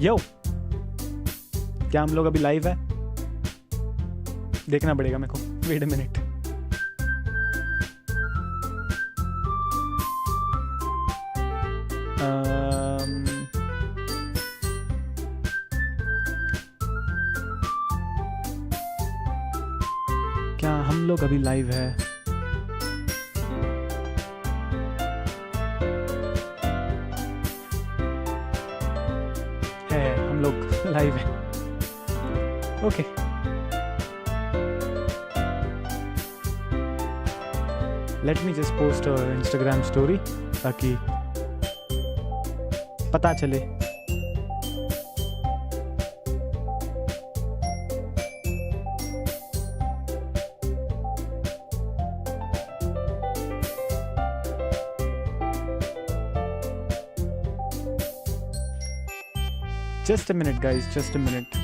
यो, क्या हम लोग अभी लाइव है? देखना पड़ेगा मेरे को। Wait a minute. क्या हम लोग अभी लाइव है? हम लोग लाइव है। Okay let me just post Instagram story ताकि पता चले। Just a minute guys, just a minute.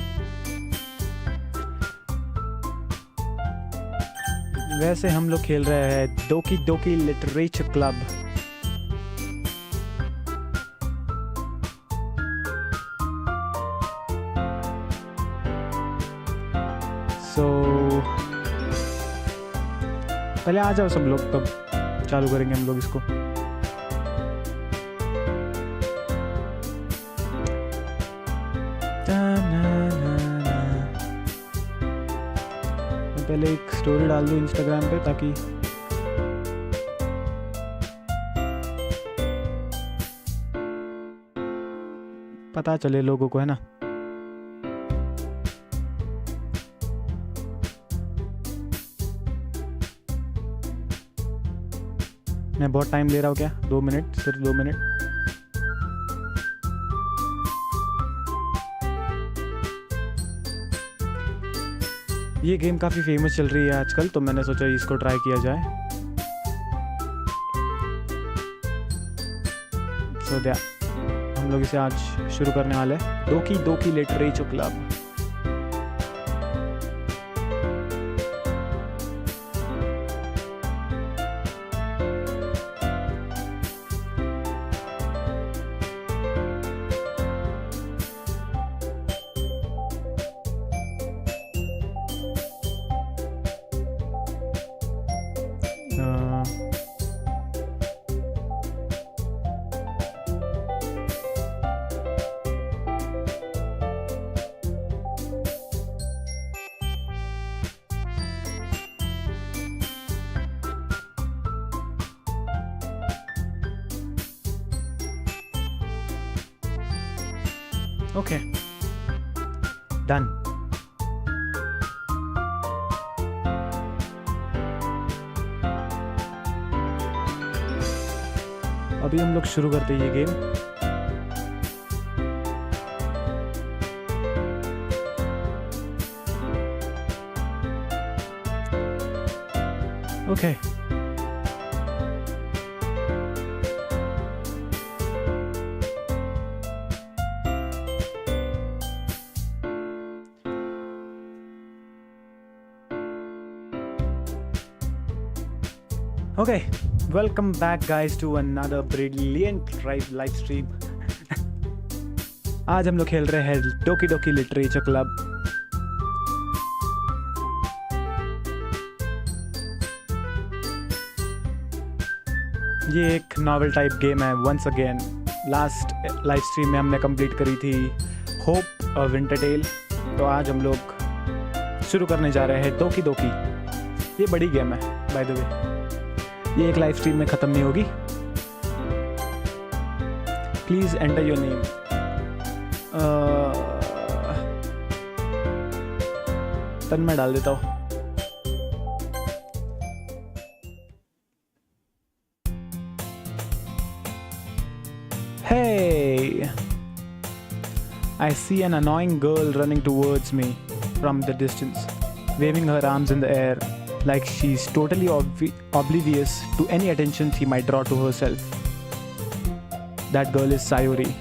वैसे हम लोग खेल रहे हैं डोकी डोकी लिटरेचर क्लब। सो पहले आ जाओ सब लोग, तब चालू करेंगे हम लोग इसको। पहले एक स्टोरी डाल दूं इंस्टाग्राम पे ताकि पता चले लोगों को, है ना। मैं बहुत टाइम ले रहा हूँ क्या? 2 मिनट, सिर्फ 2 मिनट। ये गेम काफ़ी फेमस चल रही है आजकल, तो मैंने सोचा इसको ट्राई किया जाए। सो द्या हम लोग इसे आज शुरू करने वाले हैं, डोकी डोकी लिटरेचर क्लब। Okay done. अभी हम लोग शुरू करते हैं ये game. Okay Okay, welcome back guys to another brilliant live stream. आज हम लोग खेल रहे हैं डोकी डोकी लिटरेचर क्लब। ये एक नॉवेल टाइप गेम है। Once again last live stream में हमने कंप्लीट करी थी होप और विंटर टेल, तो आज हम लोग शुरू करने जा रहे हैं डोकी डोकी। ये बड़ी गेम है बाय द वे, ये एक लाइव स्ट्रीम में ख़त्म नहीं होगी। Please enter your name. तन मैं डाल देता हूँ। Hey! I see an annoying girl running towards me from the distance, waving her arms in the air like she's totally oblivious to any attention she might draw to herself. That girl is Sayuri,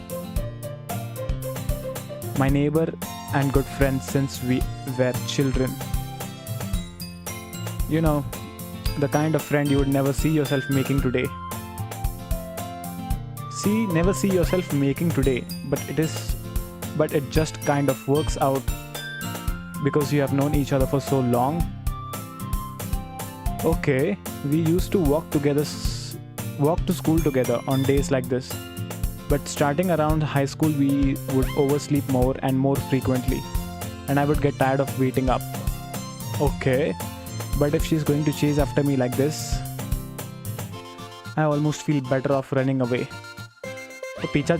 my neighbor and good friend since we were children. You know, the kind of friend you would never see yourself making today. Never see yourself making today, but it is but it just kind of works out because you have known each other for so long. Okay, we used to walk to school together on days like this. But starting around high school, we would oversleep more and more frequently, and I would get tired of waiting up. Okay, but if she's going to chase after me like this, I almost feel better off running away. तो पीछा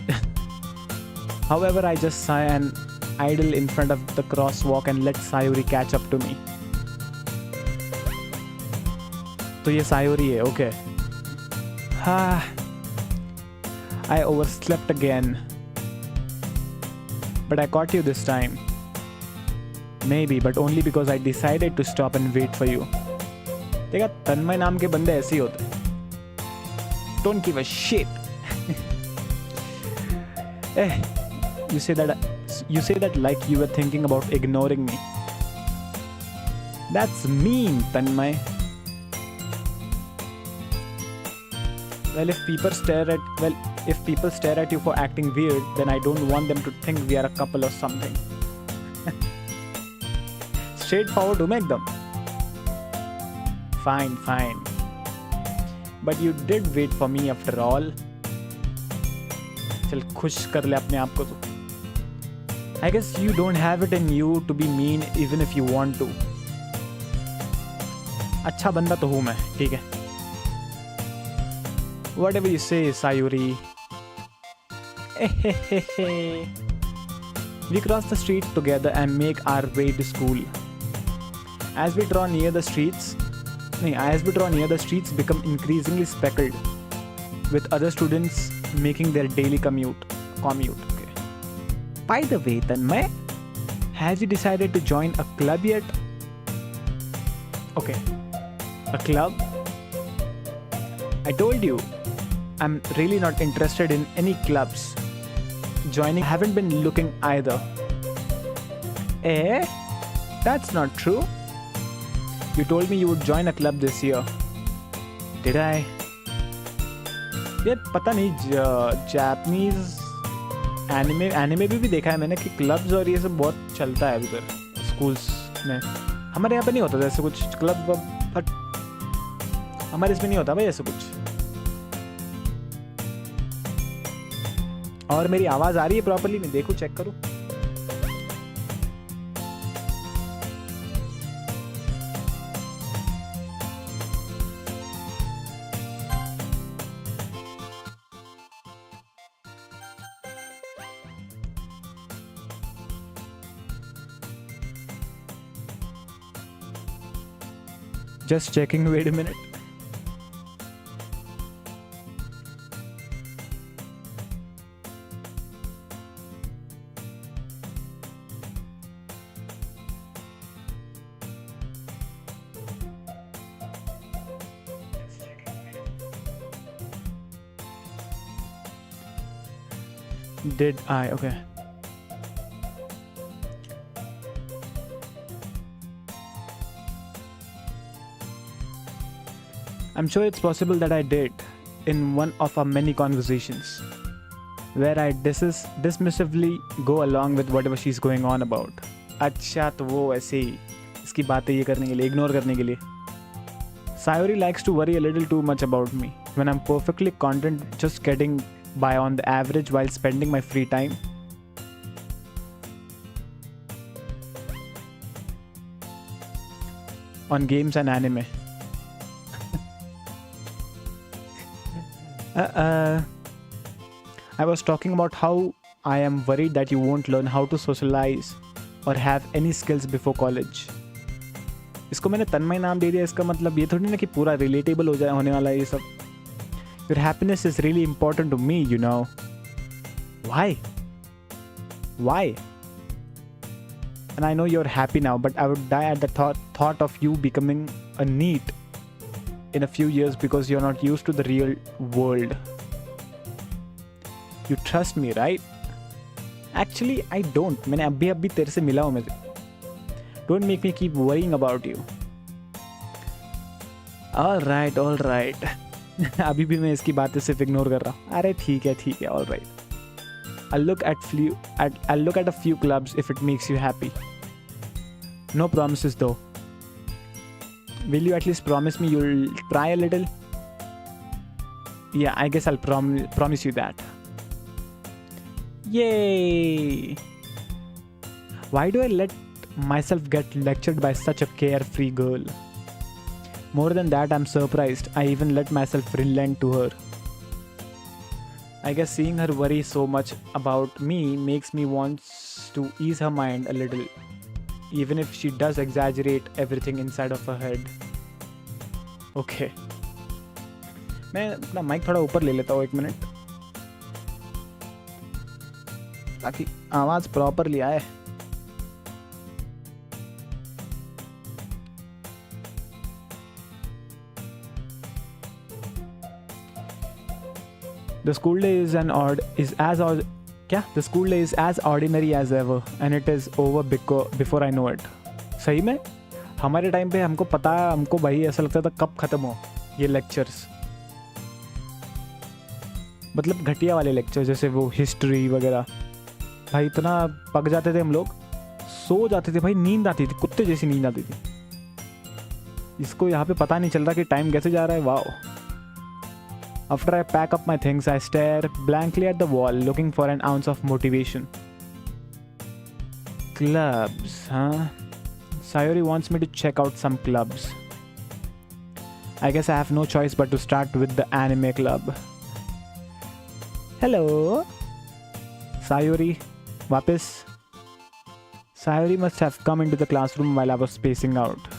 However, I just sigh and idle in front of the crosswalk and let Sayuri catch up to me. तो ये सायोरी है. Okay. I overslept again. But I caught you this time. Maybe, but only because I decided to stop and wait for you. देखा, तन्मय नाम के बंदे ऐसे ही होते. Don't give a shit. You say that like you were thinking about ignoring me. That's mean, Tanmay. Well, if people stare at you for acting weird, then I don't want them to think we are a couple or something. Straightforward हूँ मैं एकदम. Fine. But you did wait for me after all. चल खुश कर ले अपने आप को तो. I guess you don't have it in you to be mean even if you want to. अच्छा बंदा तो हूँ मैं, ठीक है. Whatever you say, Sayuri. We cross the street together and make our way to school. As we draw near the streets, become increasingly speckled with other students making their daily commute. Okay. By the way, Tanmay, have you decided to join a club yet? Okay, a club? I told you, I'm really not interested in any clubs. Joining, haven't been looking either. That's not true. You told me you would join a club this year. Did I? ये पता नहीं, Japanese anime भी देखा है मैंने कि clubs और ये सब बहुत चलता है उधर स्कूल्स में. हमारे यहाँ पे नहीं होता था ऐसे कुछ क्लब, बट हमारे इसमें नहीं होता भाई ऐसे कुछ. और मेरी आवाज आ रही है प्रॉपर्ली? मैं देखूं, चेक करूं. Just checking, wait a minute. Did I? Okay. I'm sure it's possible that I did in one of our many conversations where I dismissively go along with whatever she's going on about. अच्छा तो वो ऐसे ही इसकी बातें ये करने के लिए, इग्नोर करने के लिए. Sayuri likes to worry a little too much about me when I'm perfectly content just getting by on the average while spending my free time. On games and anime. I was talking about how I am worried that you won't learn how to socialize or have any skills before college. इसको मैंने तन्मय नाम दे दिया, इसका मतलब ये थोड़ी ना कि पूरा रिलेटेबल हो जाए होने वाला है ये सब. Your happiness is really important to me, you know. Why? And I know you're happy now, but I would die at the thought of you becoming a NEET in a few years because you're not used to the real world. You trust me, right? Actually, I don't. मैंने अभी तेरे से मिला हूँ मैं. Don't make me keep worrying about you. All right. अभी भी मैं इसकी बातें सिर्फ इग्नोर कर रहा हूँ. अरे ठीक है, all right. I'll look at a few clubs if it makes you happy. No promises though. Will you at least promise me you'll try a little? Yeah, I guess I'll promise you that. Yay! Why do I let myself get lectured by such a carefree girl? More than that, I'm surprised I even let myself relent to her. I guess seeing her worry so much about me makes me want to ease her mind a little, even if she does exaggerate everything inside of her head. Okay. मैं अपना mic थोड़ा ऊपर ले लेता हूँ 1 minute, ताकि आवाज़ properly आए. The school day is The school day is as ordinary as ever, and it is over before I know it. सही में हमारे टाइम पे हमको पता, हमको भाई ऐसा लगता था कब ख़त्म हो ये लेक्चर्स. मतलब घटिया वाले लेक्चर, जैसे वो हिस्ट्री वगैरह. भाई इतना पक जाते थे हम लोग, सो जाते थे भाई, नींद आती थी, कुत्ते जैसी नींद आती थी. इसको यहाँ पे पता नहीं चल रहा कि टाइम कैसे जा रहा है. Wow. After I pack up my things, I stare blankly at the wall, looking for an ounce of motivation. Clubs, huh? Sayori wants me to check out some clubs. I guess I have no choice but to start with the anime club. Hello? Sayori, wapis? Sayori must have come into the classroom while I was spacing out.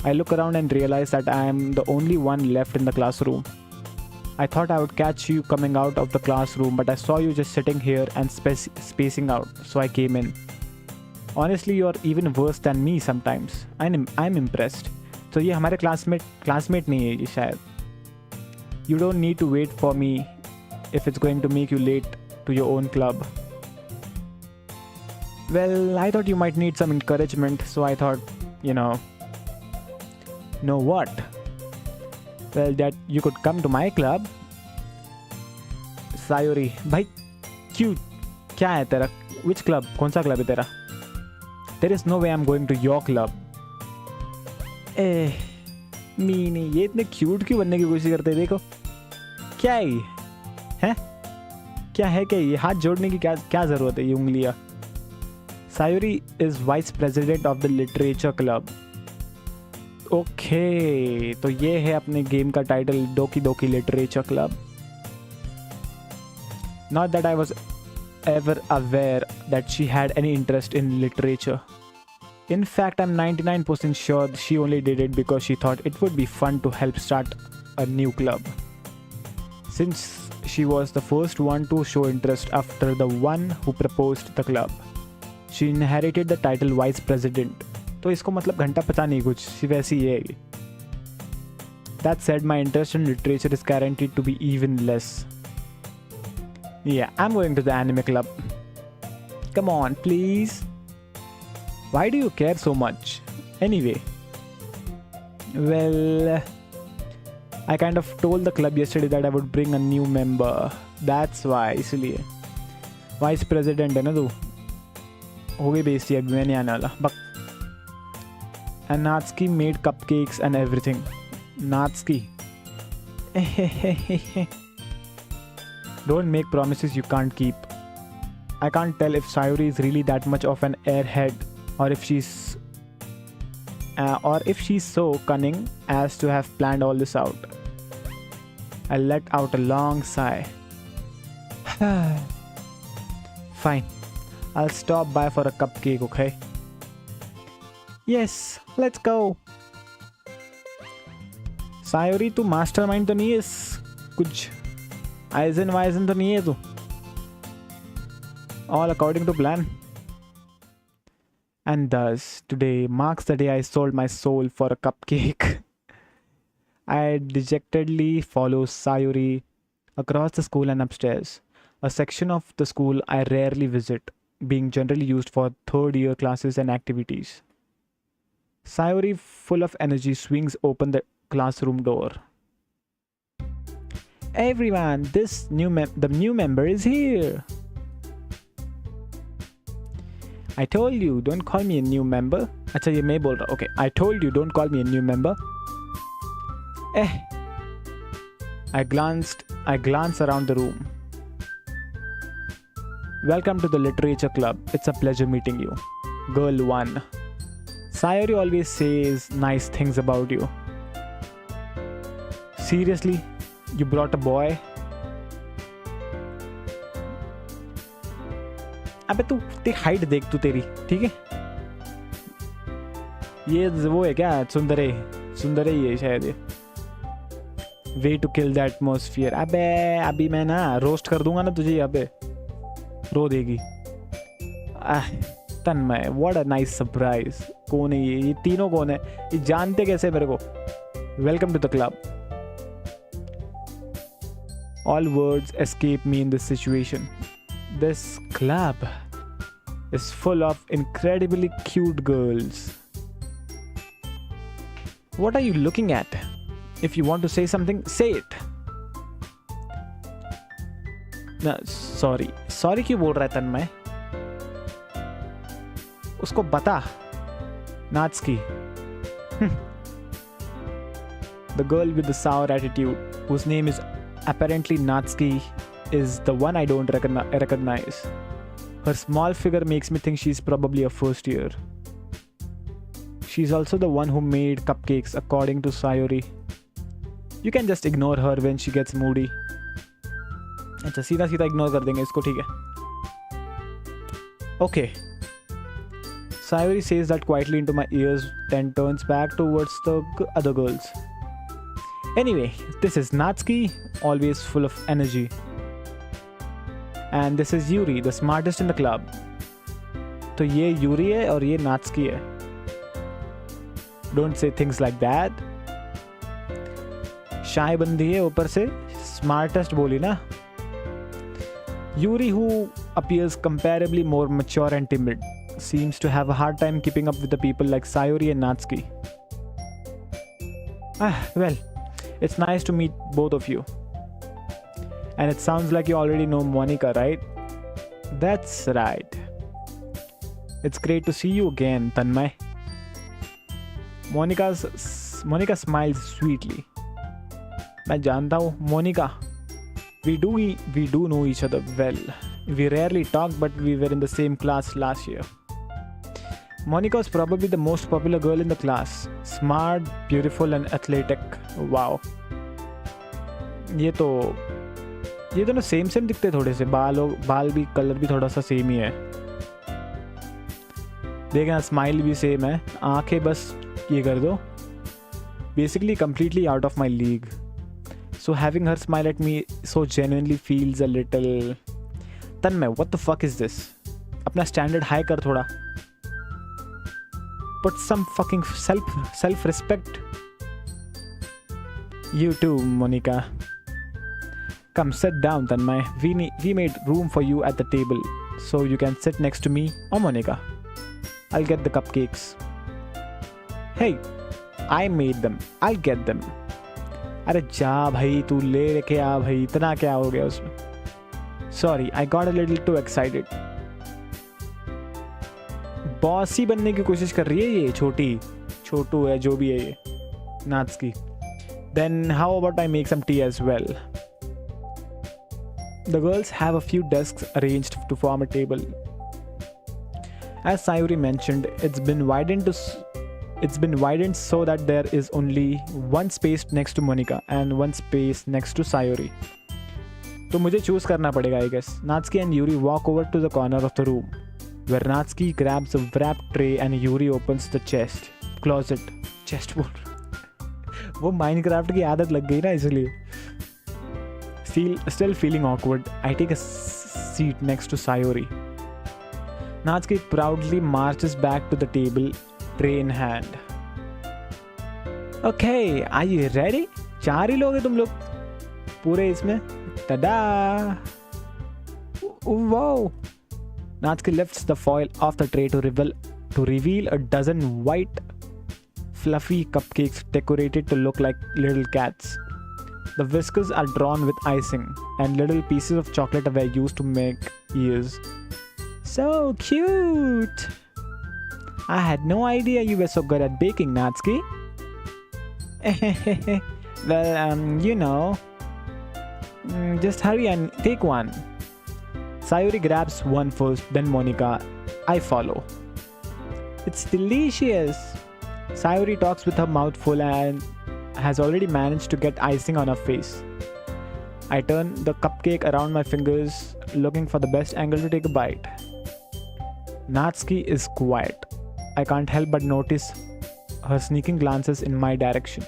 I look around and realize that I am the only one left in the classroom. I thought I would catch you coming out of the classroom, but I saw you just sitting here and spacing out, so I came in. Honestly, you're even worse than me sometimes. I'm impressed. So ये हमारे classmate नहीं है ये शायद. You don't need to wait for me if it's going to make you late to your own club. Well, I thought you might need some encouragement, so I thought, know what? Well, that you could come to my club. Sayori, भाई क्यों, क्या है तेरा? Which club? कौन सा club है तेरा? There is no way I'm going to your club. मीनी, ये इतने क्यूट क्यों बनने की कोशिश करते हैं? देखो क्या है ये, हैं? क्या है क्या ये? हाथ जोड़ने की क्या ज़रूरत है, ये उंगलियाँ? Sayori is vice president of the literature club. Okay, तो ये है अपने गेम का title, डोकी डोकी literature club. Not that I was ever aware that she had any interest in literature. In fact, I'm 99% sure she only did it because she thought it would be fun to help start a new club. Since she was the first one to show interest after the one who proposed the club, she inherited the title vice president. तो इसको मतलब घंटा पता नहीं कुछ, सिर्फ ऐसी ही है. That said, my interest in literature is guaranteed to be even less. Yeah, I'm going to the anime club. Come on, please. Why do you care so much? Anyway. Well, I kind of told the club yesterday that I would bring a new member. That's why, इसलिए. Vice president है ना तू? हो गई बेइज्जती, अभी मैं नहीं आने वाला. And Natsuki made cupcakes and everything. Natsuki. Don't make promises you can't keep. I can't tell if Sayori is really that much of an airhead, or if she's so cunning as to have planned all this out. I let out a long sigh. Fine. I'll stop by for a cupcake, okay? Yes, let's go. Sayori, तू mastermind तो नहीं है, कुछ eigen वाइजन तो नहीं है तू? All according to plan. And thus, today marks the day I sold my soul for a cupcake. I dejectedly follow Sayori across the school and upstairs, a section of the school I rarely visit, being generally used for third-year classes and activities. Sayori, full of energy, swings open the classroom door. Everyone, the new member is here. I told you, don't call me a new member. अच्छा ये मैं बोल रहा हूँ. Okay, I told you, don't call me a new member. I glanced around the room. Welcome to the literature club. It's a pleasure meeting you. Girl 1. Sayori always says nice things about you. Seriously? You brought a boy? अबे तू ते height देख तू तेरी, ठीक है? ये वो है क्या? सुंदरे ये शायद ये. Way to kill the atmosphere. अबे अभी मैं ना रोस्ट कर दूंगा ना तुझे, अबे रो देगी. तन्मय, what a nice surprise. कौन है ये तीनों कौन है? ये जानते कैसे मेरे को? Welcome to the club. All words escape me in this situation. This club is full of incredibly cute girls. What are you looking at? If you want to say something, say it. No, sorry क्यों बोल रहा है तन्मय? उसको बता. Natsuki. The girl with the sour attitude, whose name is apparently Natsuki, is the one I don't recognize. Her small figure makes me think she's probably a first year. She's also the one who made cupcakes, according to Sayori. You can just ignore her when she gets moody. अच्छा सीधा ignore कर देंगे इसको, ठीक है? Okay. Sayori says that quietly into my ears, then turns back towards the other girls. Anyway, this is Natsuki, always full of energy. And this is Yuri, the smartest in the club. तो ये Yuri है और ये नात्सुकी है. Don't say things like that. शाय बंदी है, ऊपर से smartest बोली ना. Yuri, who appears comparably more mature and timid, seems to have a hard time keeping up with the people like Sayori and Natsuki. Well, it's nice to meet both of you. And it sounds like you already know Monica, right? That's right. It's great to see you again, Tanmay. Monica smiles sweetly. मैं जानता हूँ, Monica. We do know each other well. We rarely talk, but we were in the same class last year. Monica was probably the most popular girl in the class. Smart, beautiful and athletic. Wow. ये तो ना same दिखते थोड़े से. बाल भी, colour भी थोड़ा सा सेम ही है. देखना, स्माइल भी सेम है. आंखें बस ये कर दो. Basically completely out of my league. So having her smile at me so genuinely feels a little... Tanmay, what the fuck is this? अपना standard high कर थोड़ा. Put some fucking self-respect. You too, Monica. Come sit down, Tanmay. We made room for you at the table, so you can sit next to me or Monica. I'll get the cupcakes. Hey, I made them. I'll get them. अरे जा भाई, तू ले के आ भाई. इतना क्या हो गया उसमें? Sorry, I got a little too excited. Bossy बनने की कोशिश कर रही है ये छोटू है जो भी है ये नात्सुकी. Then how about I make some tea as well? The girls have a few desks arranged to form a table. As Sayori mentioned, it's been widened so that there is only one space next to Monica and one space next to Sayori. तो मुझे choose करना पड़ेगा, I guess. Natsuki and Yuri walk over to the corner of the room, where Natsuki grabs a wrapped tray and Yuri opens the chest बोल. वो Minecraft की आदत लग गई ना, इसलिए. Still feeling awkward, I take a seat next to Sayori. Natsuki proudly marches back to the table, tray in hand. Okay, are you ready? 4 ही लोग हैं तुम लोग पूरे इसमें. Tada! Wow! Natsuki lifts the foil off the tray to reveal a dozen white, fluffy cupcakes decorated to look like little cats. The whiskers are drawn with icing, and little pieces of chocolate were used to make ears. So cute. I had no idea you were so good at baking, Natsuki. Well, just hurry and take one. Sayuri grabs one first, then Monica. I follow. It's delicious. Sayuri talks with her mouth full and has already managed to get icing on her face. I turn the cupcake around my fingers, looking for the best angle to take a bite. Natsuki is quiet. I can't help but notice her sneaking glances in my direction.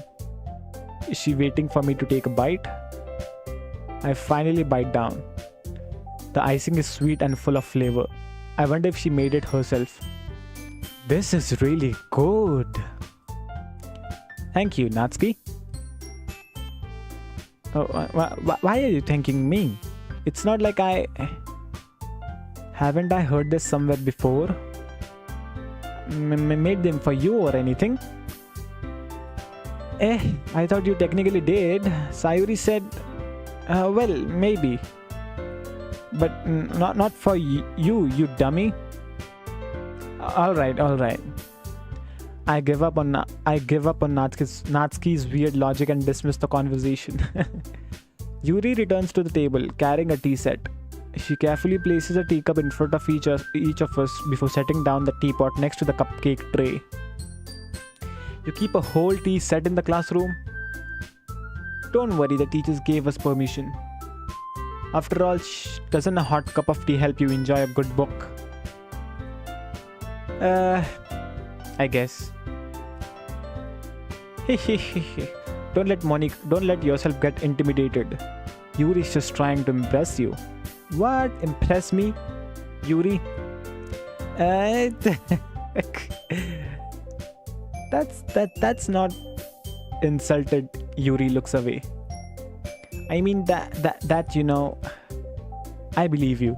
Is she waiting for me to take a bite? I finally bite down. The icing is sweet and full of flavor. I wonder if she made it herself. This is really good. Thank you, Natsuki. Oh, why are you thanking me? It's not like Haven't I heard this somewhere before? Made them for you or anything? I thought you technically did. Sayuri said, well, maybe. But not for you dummy. All right. I give up on Natsuki's weird logic and dismiss the conversation. Yuri returns to the table carrying a tea set. She carefully places a teacup in front of each of us before setting down the teapot next to the cupcake tray. You keep a whole tea set in the classroom? Don't worry, the teachers gave us permission. After all, doesn't a hot cup of tea help you enjoy a good book? I guess. Don't let yourself get intimidated. Yuri's just trying to impress you. What? Impress me? Yuri? That's not insulted. Yuri looks away. I mean that I believe you.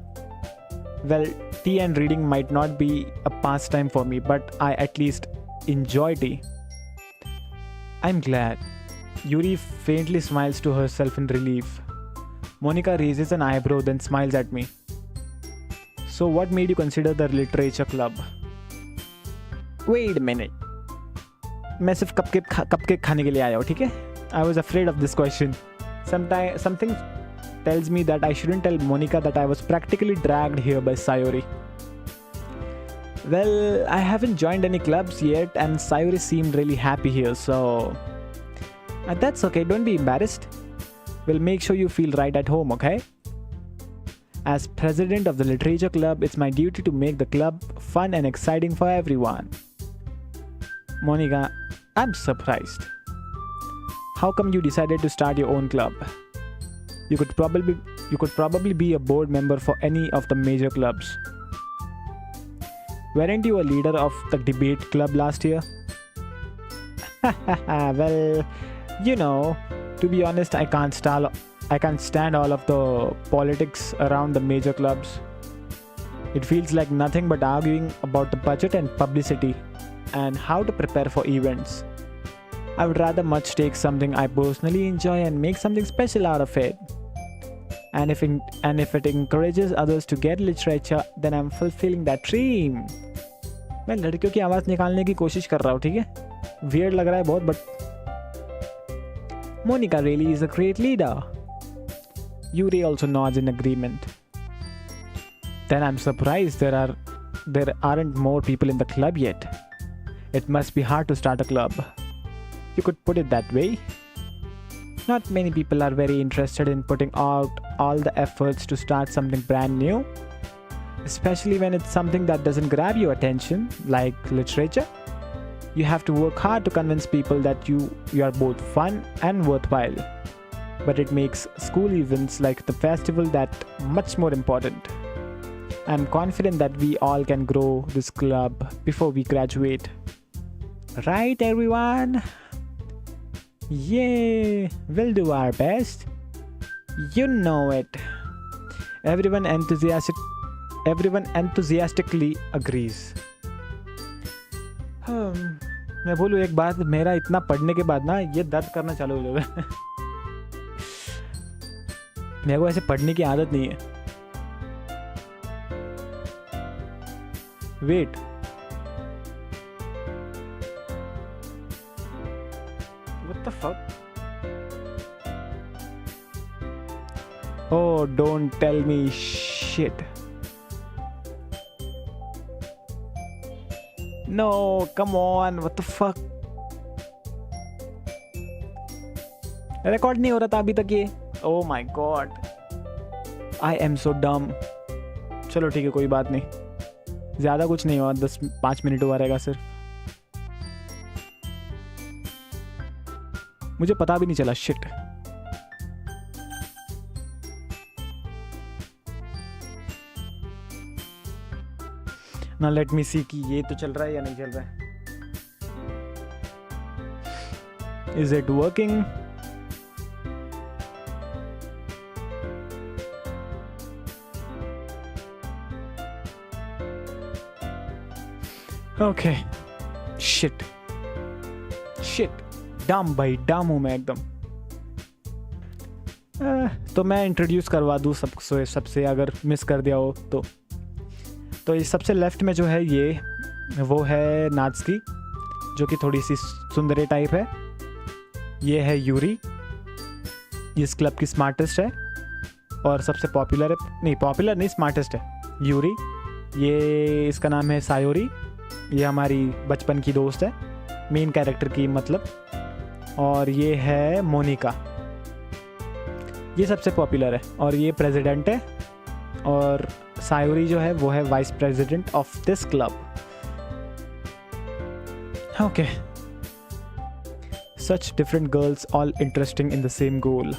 Well, tea and reading might not be a pastime for me, but I at least enjoy tea. I'm glad. Yuri faintly smiles to herself in relief. Monica raises an eyebrow, then smiles at me. So what made you consider the literature club? Wait a minute. मैं सिर्फ cupcake खाने के लिए आया हूँ, ठीक है? I was afraid of this question. Something tells me that I shouldn't tell Monica that I was practically dragged here by Sayuri. Well, I haven't joined any clubs yet and Sayuri seemed really happy here, so... that's okay, don't be embarrassed. We'll make sure you feel right at home, okay? As president of the literature club, it's my duty to make the club fun and exciting for everyone. Monica, I'm surprised. How come you decided to start your own club? You could probably be a board member for any of the major clubs. Weren't you a leader of the debate club last year? Well, to be honest, I can't stand all of the politics around the major clubs. It feels like nothing but arguing about the budget and publicity and how to prepare for events. I would rather much take something I personally enjoy and make something special out of it. And if it encourages others to get literature, then I'm fulfilling that dream. मैं लड़कियों की आवाज़ निकालने की कोशिश कर रहा हूँ, ठीक है? Weird लग रहा है बहुत, but Monica really is a great leader. Yuri also nods in agreement. Then I'm surprised there aren't more people in the club yet. It must be hard to start a club. You could put it that way. Not many people are very interested in putting out all the efforts to start something brand new, especially when it's something that doesn't grab your attention, like literature. You have to work hard to convince people that you are both fun and worthwhile. But it makes school events like the festival that much more important. I'm confident that we all can grow this club before we graduate. Right, everyone? Yay! We'll do our best. You know it. Everyone enthusiastically agrees. मैं बोलूँ एक बात, मेरा इतना पढ़ने के बाद ना ये दर्द करना चालू हो गया। मेरे को ऐसे पढ़ने की आदत नहीं है। Wait. What the fuck? Oh, don't tell me shit. No, come on. What the fuck? Record नहीं हो रहा था अभी तक ये. Oh my god. I am so dumb. चलो ठीक है, कोई बात नहीं. ज़्यादा कुछ नहीं हुआ, 5 मिनट हुआ रहेगा सिर्फ. मुझे पता भी नहीं चला. शिट. ना लेट मी सी कि ये तो चल रहा है या नहीं चल रहा है. Is it working? Okay. Shit shit. डम भाई, डम हूँ मैं एकदम. तो मैं इंट्रोड्यूस करवा दूँ सबसे अगर मिस कर दिया हो तो ये सबसे लेफ्ट में जो है ये वो है नात्सुकी, जो कि थोड़ी सी सुंदरे टाइप है. ये है यूरी, इस क्लब की स्मार्टेस्ट है और सबसे पॉपुलर है. नहीं, पॉपुलर नहीं, स्मार्टेस्ट है यूरी. ये इसका नाम है सायोरी. ये हमारी बचपन की दोस्त है, मेन कैरेक्टर की मतलब. और ये है मोनिका, ये सबसे पॉपुलर है और ये प्रेसिडेंट है. और सायोरी जो है वो है vice president of this club. Okay. Such different girls all interesting in the same goal.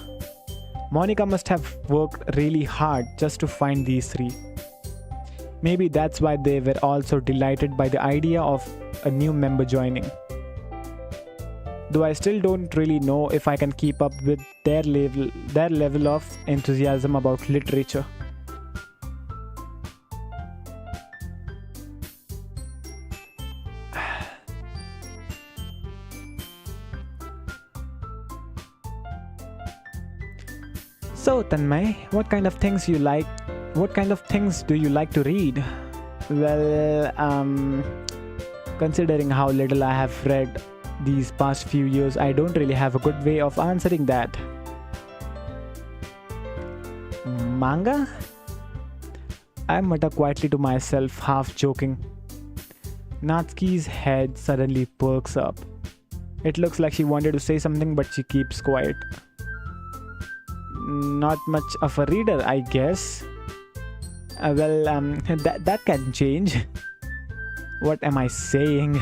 Monica must have worked really hard just to find these three. Maybe that's why they were all so delighted by the idea of a new member joining. Though I still don't really know if I can keep up with their level of enthusiasm about literature. So Tanmay, what kind of things do you like to read? Well, considering how little I have read these past few years, I don't really have a good way of answering that. Manga? I mutter quietly to myself, half joking. Natsuki's head suddenly perks up. It looks like she wanted to say something, but she keeps quiet. Not much of a reader, I guess. That can change. What am I saying?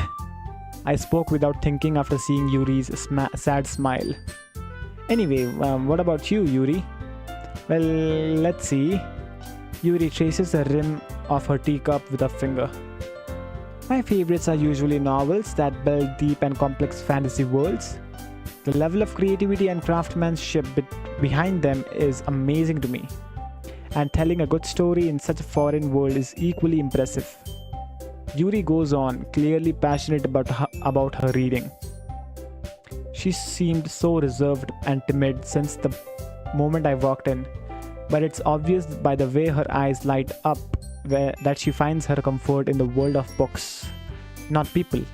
I spoke without thinking after seeing Yuri's sad smile. Anyway, what about you, Yuri? Well, let's see. Yuri traces the rim of her teacup with a finger. My favorites are usually novels that build deep and complex fantasy worlds. The level of creativity and craftsmanship behind them is amazing to me. And telling a good story in such a foreign world is equally impressive. Yuri goes on, clearly passionate about her reading. She seemed so reserved and timid since the moment I walked in, but it's obvious by the way her eyes light up that she finds her comfort in the world of books, not people.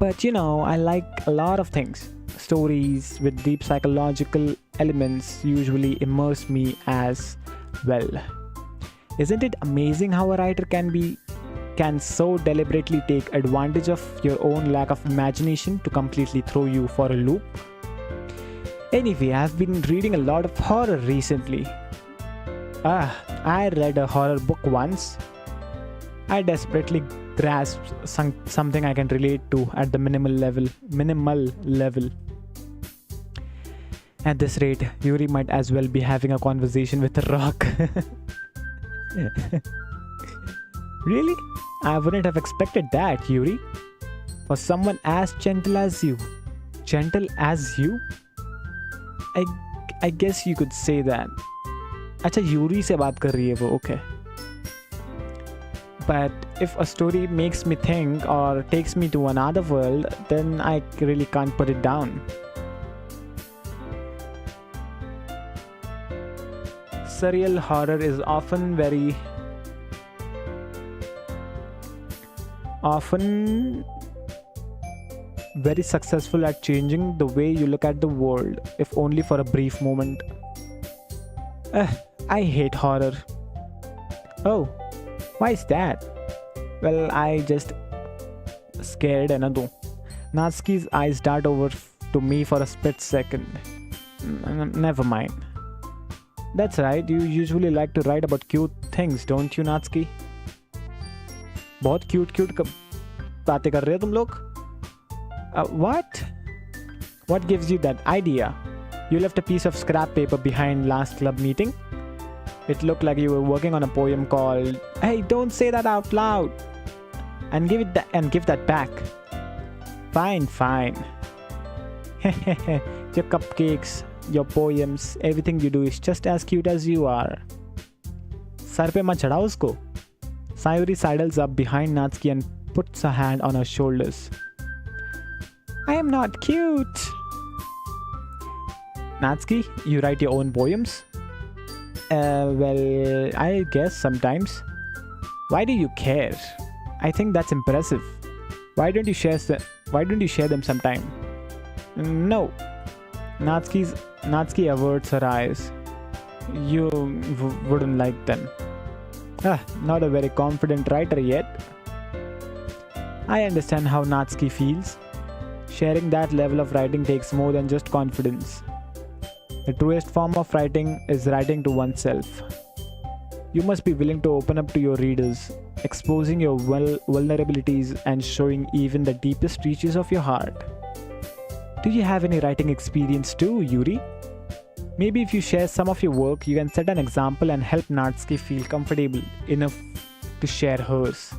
But you know, I like a lot of things. Stories with deep psychological elements usually immerse me as well. Isn't it amazing how a writer can so deliberately take advantage of your own lack of imagination to completely throw you for a loop? Anyway, I've been reading a lot of horror recently. I read a horror book once. I desperately grasped something I can relate to at the minimal level. At this rate, Yuri might as well be having a conversation with a rock. Really? I wouldn't have expected that, Yuri. For someone as gentle as you. Gentle as you? I guess you could say that. अच्छा, Yuri से बात कर रही है वो. Okay. But if a story makes me think or takes me to another world, then I really can't put it down. Surreal horror is often very Often very successful at changing the way you look at the world, if only for a brief moment. I hate horror. Oh, why is that? Well, I just scared another. Natsuki's eyes dart over to me for a split second. Never mind. That's right, you usually like to write about cute things, don't you, Natsuki? बहुत cute बातें कर रहे हो तुम लोग? What? What gives you that idea? You left a piece of scrap paper behind last club meeting? It looked like you were working on a poem called "Hey, don't say that out loud!" And give that back. Fine. Your cupcakes, your poems, everything you do is just as cute as you are. Sir पे मत चढ़ाओ उसको. Sayuri sidles up behind Natsuki and puts a hand on her shoulders. I am not cute. Natsuki, you write your own poems? Well, I guess sometimes. Why do you care? I think that's impressive. Why don't you share them sometime? No. Natsuki averts her eyes. You wouldn't like them. Not a very confident writer yet. I understand how Natsuki feels. Sharing that level of writing takes more than just confidence. The truest form of writing is writing to oneself. You must be willing to open up to your readers, exposing your vulnerabilities and showing even the deepest reaches of your heart. Do you have any writing experience too, Yuri? Maybe if you share some of your work, you can set an example and help Natsuki feel comfortable enough to share hers.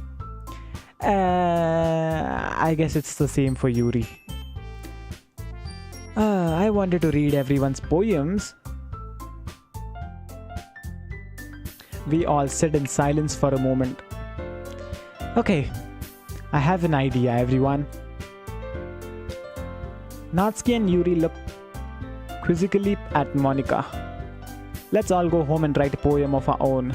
I guess it's the same for Yuri. I wanted to read everyone's poems. We all sit in silence for a moment. Okay, I have an idea, everyone. Natsuki and Yuri look quizzically at Monica. Let's all go home and write a poem of our own.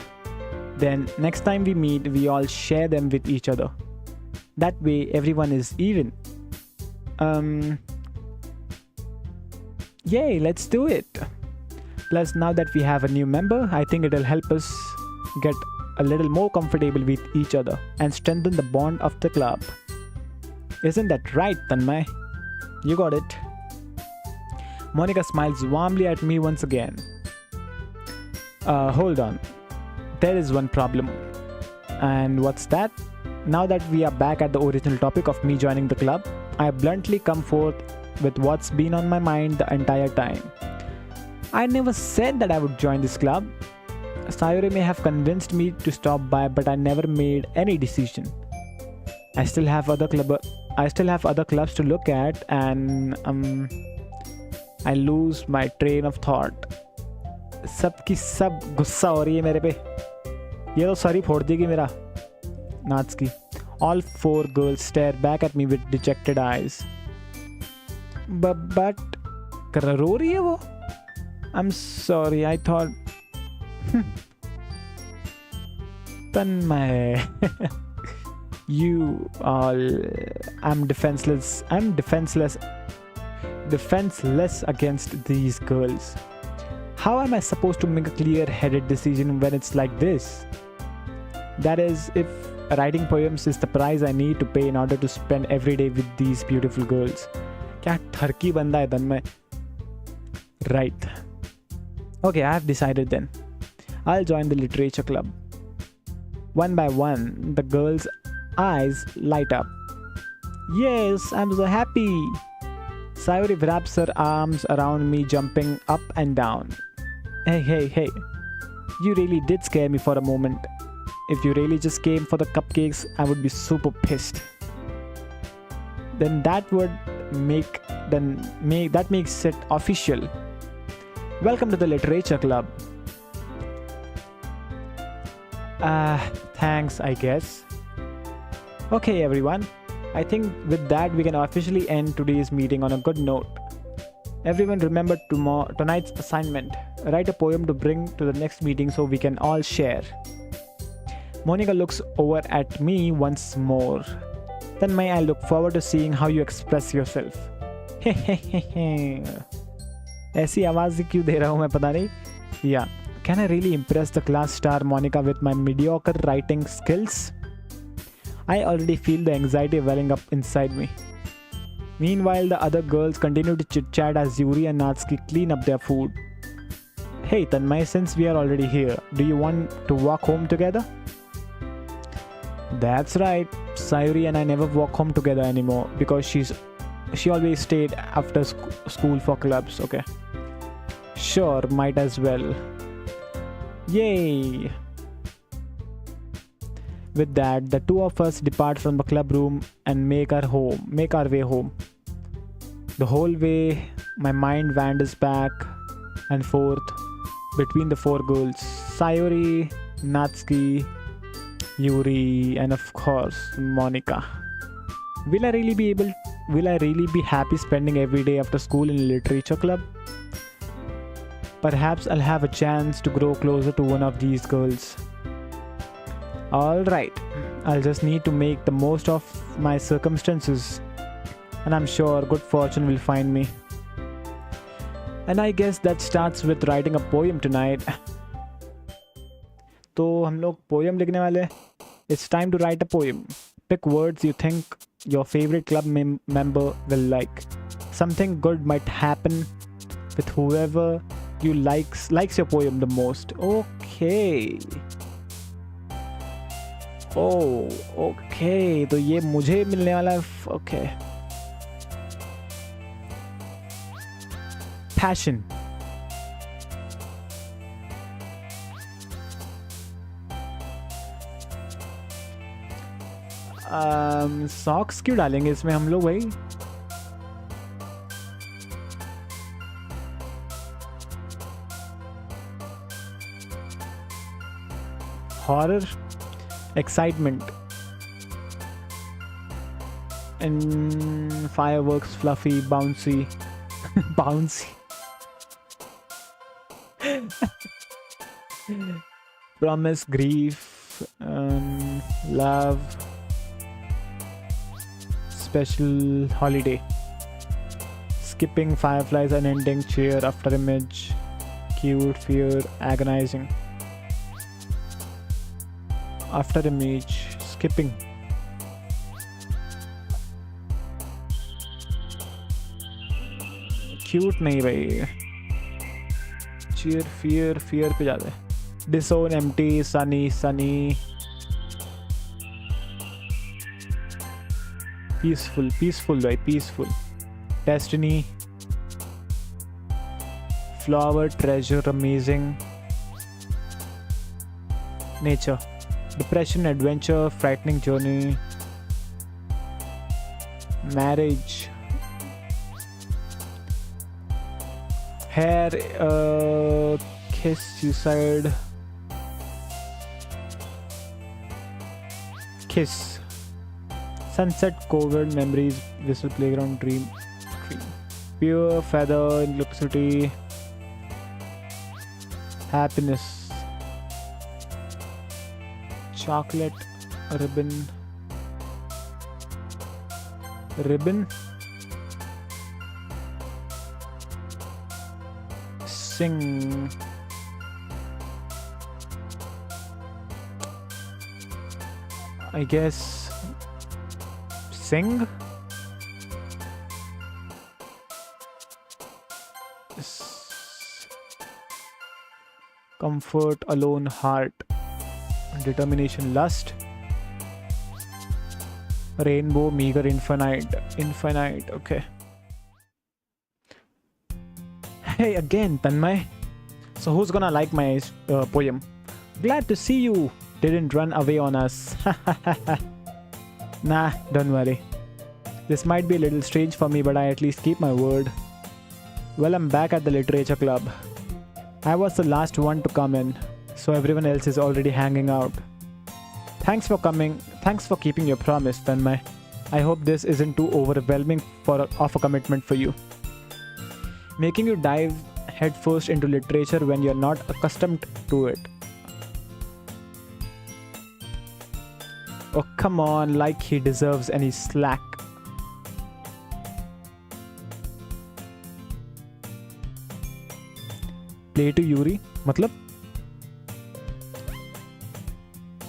Then, next time we meet, we all share them with each other. That way, everyone is even. Yay, let's do it. Plus, now that we have a new member, I think it'll help us get a little more comfortable with each other and strengthen the bond of the club. Isn't that right, Tanmay? You got it. Monica smiles warmly at me once again. Hold on. There is one problem. And what's that? Now that we are back at the original topic of me joining the club, I bluntly come forth with what's been on my mind the entire time. I never said that I would join this club. Sayuri may have convinced me to stop by, but I never made any decision. I still have other clubs to look at, and I lose my train of thought. सबकी सब गुस्सा हो रही है मेरे पे. ये तो सर ही फोड़ देगी मेरा. Natsuki. All four girls stare back at me with dejected eyes. But रो रही है वो? I'm sorry, I thought. Tanmay. You all. I'm defenseless against these girls. How am I supposed to make a clear-headed decision when it's like this? That is, if writing poems is the price I need to pay in order to spend every day with these beautiful girls. क्या ठरकी बंदा है तन्मय? Right. Okay, I have decided then. I'll join the literature club. One by one, the girls' eyes light up. Yes, I'm so happy. Sayuri wraps her arms around me, jumping up and down. Hey. You really did scare me for a moment. If you really just came for the cupcakes, I would be super pissed. Then that makes it official. Welcome to the literature club. Thanks, I guess. Okay, everyone. I think with that we can officially end today's meeting on a good note. Everyone remember tonight's assignment. Write a poem to bring to the next meeting so we can all share. Monica looks over at me once more. Tanmay, I look forward to seeing how you express yourself. ऐसी आवाज़ क्यों दे रहा हूँ मैं पता नहीं. Yeah. Can I really impress the class star Monica with my mediocre writing skills? I already feel the anxiety welling up inside me. Meanwhile, the other girls continue to chit-chat as Yuri and Natsuki clean up their food. Hey Tanmay, since we are already here, do you want to walk home together? That's right. Sayuri and I never walk home together anymore because she always stayed after school for clubs. Okay. Sure, might as well. Yay! With that, the two of us depart from the club room and make our way home. The whole way, my mind wanders back and forth between the four girls: Sayuri, Natsuki, Yuri, and of course, Monica. Will I really be happy spending every day after school in a literature club? Perhaps I'll have a chance to grow closer to one of these girls. Alright, I'll just need to make the most of my circumstances, and I'm sure good fortune will find me. And I guess that starts with writing a poem tonight. तो हम लोग poem लिखने वाले. It's time to write a poem. Pick words you think your favorite club member will like. Something good might happen with whoever you likes your poem the most. Okay. Oh, okay. तो ये मुझे मिलने वाला है. Okay. Passion. Socks क्यों डालेंगे इसमें हम लोग भाई? Horror, excitement, and fireworks, fluffy, bouncy, bouncy. Promise, grief, love, special holiday, skipping, fireflies, unending, cheer, after image, cute, fear, agonizing. After image, skipping. Cute नहीं भाई. Cheer, fear पे जाते. Disown, empty, sunny. Peaceful भाई, peaceful. Destiny. Flower, treasure, amazing. Nature. Depression, adventure, frightening journey. Marriage. Hair, kiss, suicide. Kiss. Sunset, COVID, memories, whistle, playground, dream. Pure, feather, electricity. Happiness. Chocolate, ribbon, sing, I guess, sing, comfort, alone, heart. Determination, lust, rainbow, meager, infinite. Okay. Hey again, Tanmay. So who's gonna like my poem? Glad to see you didn't run away on us. Nah, don't worry. This might be a little strange for me, but I at least keep my word. Well, I'm back at the literature club. I was the last one to come in, so everyone else is already hanging out. Thanks for coming. Thanks for keeping your promise, Tanmay. I hope this isn't too overwhelming of a commitment for you. Making you dive headfirst into literature when you're not accustomed to it. Oh, come on, like he deserves any slack. Play to Yuri? Matlab?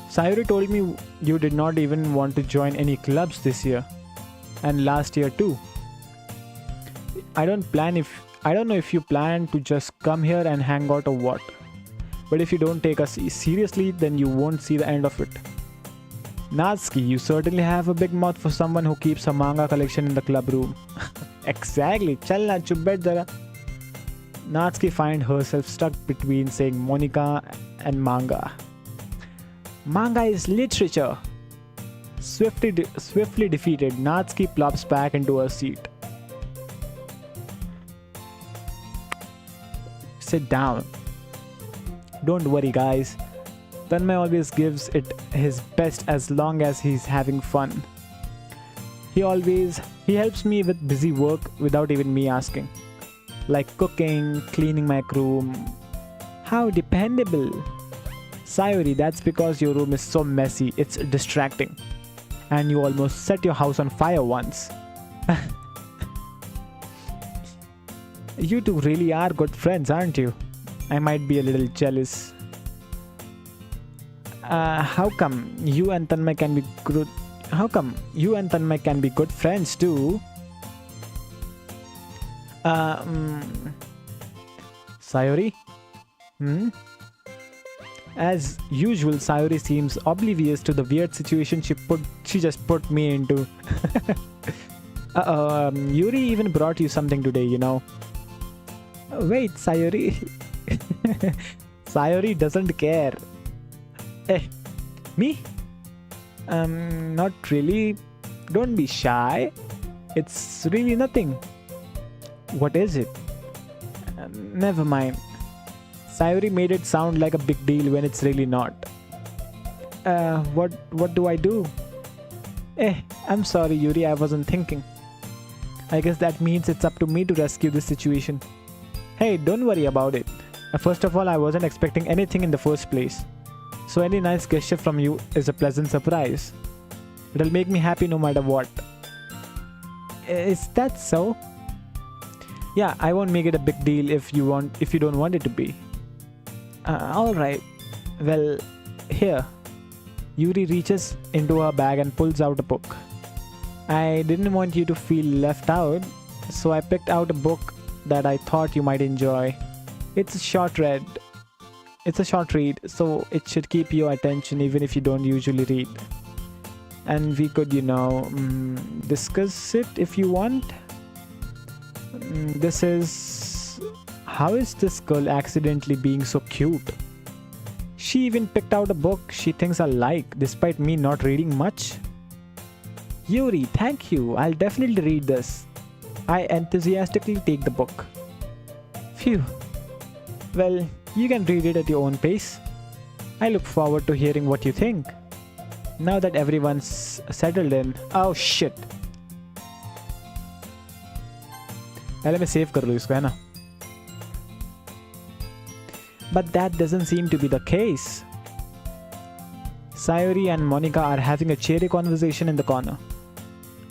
Sayuri told me you did not even want to join any clubs this year. And last year too. I don't know if you plan to just come here and hang out or what. But if you don't take us seriously, then you won't see the end of it. Natsuki, you certainly have a big mouth for someone who keeps a manga collection in the club room. Exactly. Chal na chup baith zara. Natsuki finds herself stuck between saying Monica and manga. Manga is literature. Swiftly defeated, Natsuki plops back into her seat. Sit down. Don't worry, guys. Tanmay always gives it his best as long as he's having fun. He helps me with busy work without even me asking. Like cooking, cleaning my room. How dependable. Sayuri, that's because your room is so messy, it's distracting. And you almost set your house on fire once. You two really are good friends, aren't you? I might be a little jealous. How come you and Tanmay can be good? How come you and Tanmay can be good friends too? Sayuri? As usual, Sayuri seems oblivious to the weird situation she just put me into. Yuri even brought you something today, you know. Wait, Sayuri. Sayuri doesn't care. Me? Not really. Don't be shy. It's really nothing. What is it? Never mind. Sayuri made it sound like a big deal when it's really not. What do I do? I'm sorry, Yuri, I wasn't thinking. I guess that means it's up to me to rescue this situation. Hey, don't worry about it. First of all, I wasn't expecting anything in the first place. So any nice gesture from you is a pleasant surprise. It'll make me happy no matter what. Is that so? Yeah, I won't make it a big deal if you don't want it to be. Alright. Well, here. Yuri reaches into her bag and pulls out a book. I didn't want you to feel left out, so I picked out a book that I thought you might enjoy. It's a short read, so it should keep your attention even if you don't usually read. And we could, discuss it if you want. This is... How is this girl accidentally being so cute? She even picked out a book she thinks I like, despite me not reading much. Yuri, thank you. I'll definitely read this. I enthusiastically take the book. Phew. Well, you can read it at your own pace. I look forward to hearing what you think. Now that everyone's settled in... Oh shit. पहले मैं save कर लूँ इसको, है ना? But that doesn't seem to be the case. Sayuri and Monica are having a cheery conversation in the corner.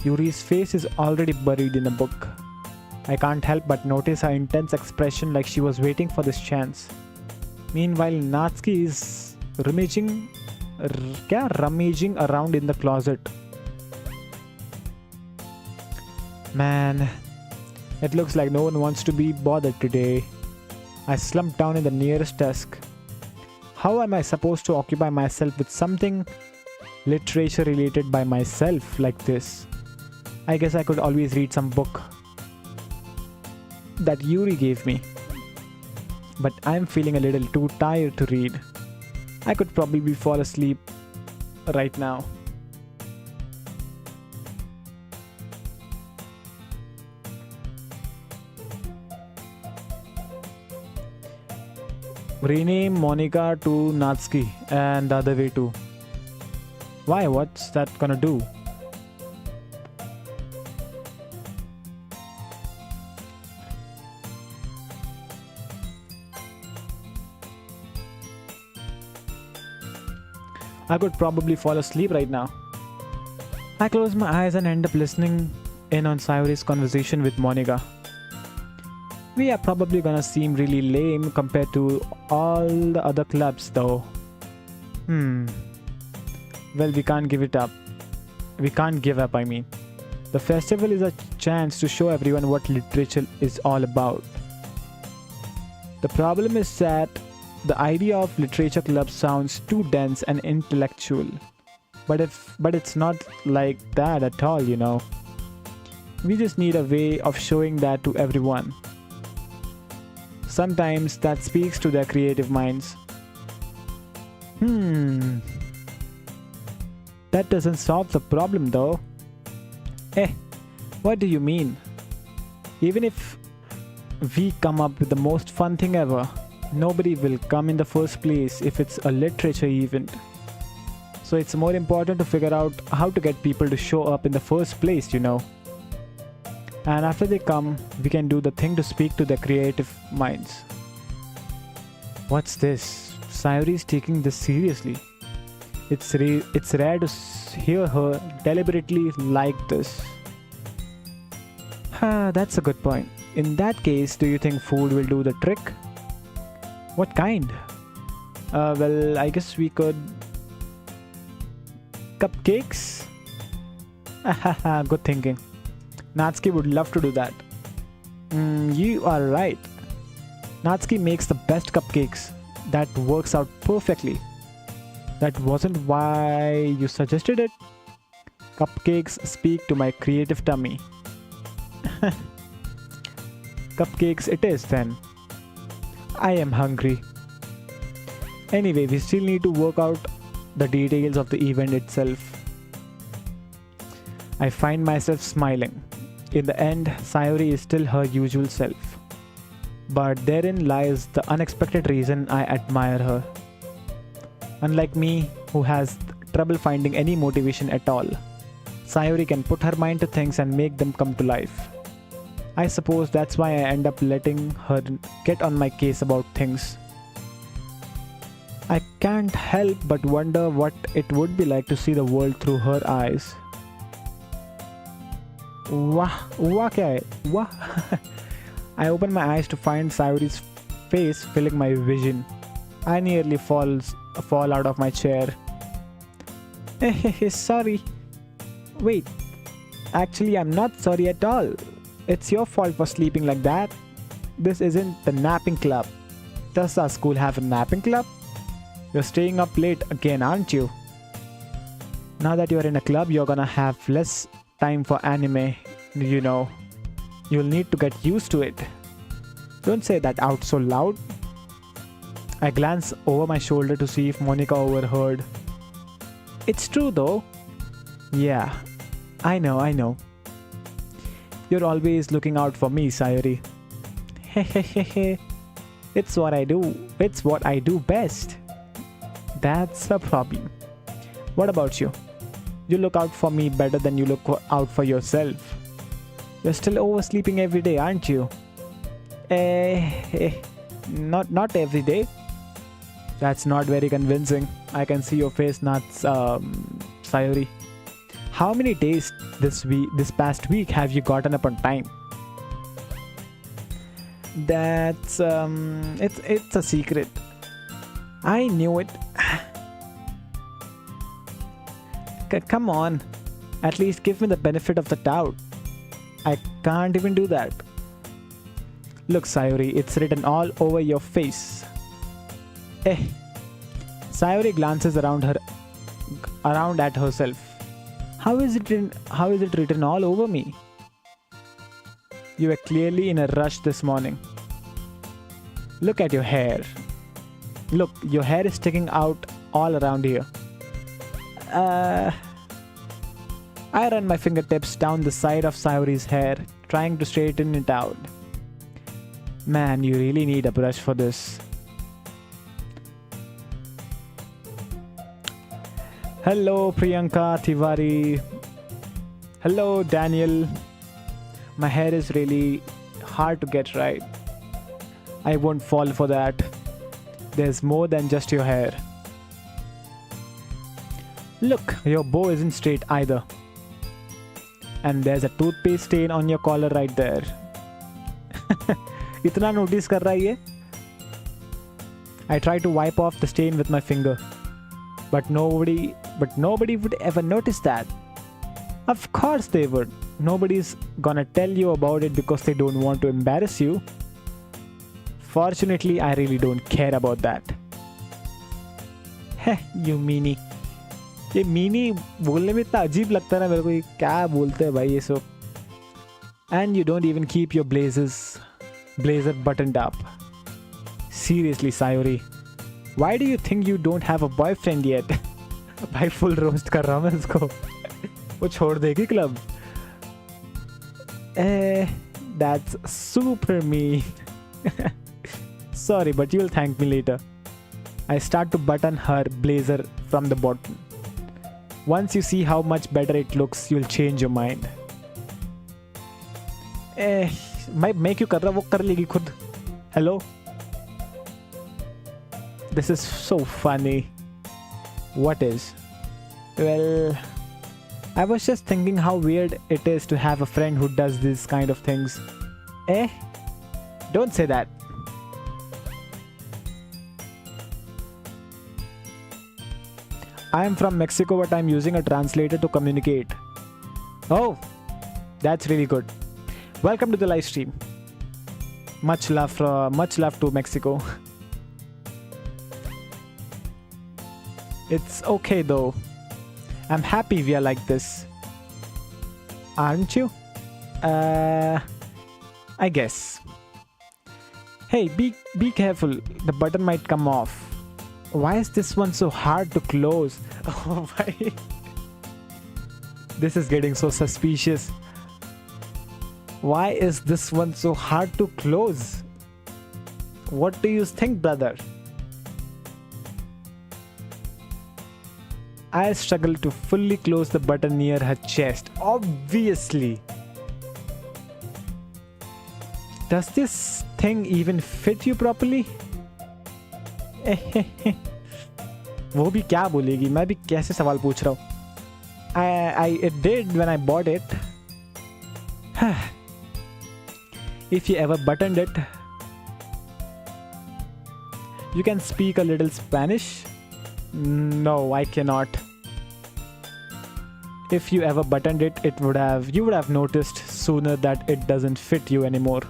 Yuri's face is already buried in a book. I can't help but notice her intense expression, like she was waiting for this chance. Meanwhile, Natsuki is rummaging around in the closet. Man, it looks like no one wants to be bothered today. I slumped down in the nearest desk. How am I supposed to occupy myself with something literature related by myself like this? I guess I could always read some book that Yuri gave me. But I'm feeling a little too tired to read. I could probably fall asleep right now. Rename Monica to Natsuki and the other way too. Why? What's that gonna do? I could probably fall asleep right now. I close my eyes and end up listening in on Sayori's conversation with Monica. We are probably gonna seem really lame compared to all the other clubs though. Well, we can't give it up. We can't give up, I mean. The festival is a chance to show everyone what literature is all about. The problem is that the idea of literature club sounds too dense and intellectual. But it's not like that at all, you know. We just need a way of showing that to everyone. Sometimes that speaks to their creative minds. That doesn't solve the problem though. What do you mean? Even if we come up with the most fun thing ever, nobody will come in the first place if it's a literature event. So it's more important to figure out how to get people to show up in the first place, you know. And after they come, we can do the thing to speak to their creative minds. What's this? Sayori's taking this seriously. It's rare to hear her deliberately like this. That's a good point. In that case, do you think food will do the trick? What kind? Well, I guess we could... Cupcakes? Good thinking. Natsuki would love to do that. You are right. Natsuki makes the best cupcakes. That works out perfectly. That wasn't why you suggested it. Cupcakes speak to my creative tummy. Cupcakes it is then. I am hungry. Anyway, we still need to work out the details of the event itself. I find myself smiling. In the end, Sayori is still her usual self. But therein lies the unexpected reason I admire her. Unlike me, who has trouble finding any motivation at all, Sayori can put her mind to things and make them come to life. I suppose that's why I end up letting her get on my case about things. I can't help but wonder what it would be like to see the world through her eyes. Wah kya hai? Wah. I open my eyes to find Sayori's face filling my vision. I nearly fall out of my chair. Sorry. Wait. Actually, I'm not sorry at all. It's your fault for sleeping like that. This isn't the napping club. Does our school have a napping club? You're staying up late again, aren't you? Now that you're in a club, you're gonna have less time for anime, you know. You'll need to get used to it. Don't say that out so loud. I glance over my shoulder to see if Monica overheard. It's true though. Yeah, I know. You're always looking out for me, Sayori. Hehehehe. It's what I do. It's what I do best. That's a problem. What about you? You look out for me better than you look out for yourself. You're still oversleeping every day, aren't you? Not every day. That's not very convincing. I can see your face, not Sayori. How many days this past week have you gotten up on time? That's it's a secret. I knew it. Come on, at least give me the benefit of the doubt. I can't even do that. Look, Sayori, it's written all over your face. Sayori glances around at herself. How is it written all over me? You were clearly in a rush this morning. Look at your hair. Look, your hair is sticking out all around here. I run my fingertips down the side of Sayori's hair, trying to straighten it out. Man, you really need a brush for this. Hello, Priyanka Tiwari. Hello, Daniel. My hair is really hard to get right. I won't fall for that. There's more than just your hair. Look, your bow isn't straight either. And there's a toothpaste stain on your collar right there. इतना notice कर रहा है ये? I try to wipe off the stain with my finger, but nobody would ever notice that. Of course they would. Nobody's gonna tell you about it because they don't want to embarrass you. Fortunately, I really don't care about that. Heh, you meanie. ये मीनी बोलने में इतना अजीब लगता है ना मेरे को, ये क्या बोलते हैं भाई ये सब. And you don't even keep your blazer buttoned up. Seriously, Sayuri, why do you think you don't have a boyfriend yet? भाई full roast कर रहा हूँ मैं उसको. वो छोड़ देगी club. That's super mean. Sorry, but you'll thank me later. I start to button her blazer from the bottom. Once you see how much better it looks, you'll change your mind. मैं क्यों कर रहा, वो कर लेगी खुद. Hello? This is so funny. What is? Well, I was just thinking how weird it is to have a friend who does these kind of things. Don't say that. I am from Mexico, but I'm using a translator to communicate. Oh, that's really good. Welcome to the live stream. Much love to Mexico. It's okay though. I'm happy we are like this. Aren't you? I guess. Hey, be careful. The button might come off. Why is this one so hard to close? Oh my. This is getting so suspicious. Why is this one so hard to close? What do you think, brother? I struggle to fully close the button near her chest. Obviously. Does this thing even fit you properly? वो भी क्या बोलेगी, मैं भी कैसे सवाल पूछ रहा हूँ. It did when I bought it. If you ever buttoned it, you can speak a little Spanish? No, I cannot. If you ever buttoned it, you would have noticed sooner that it doesn't fit you anymore.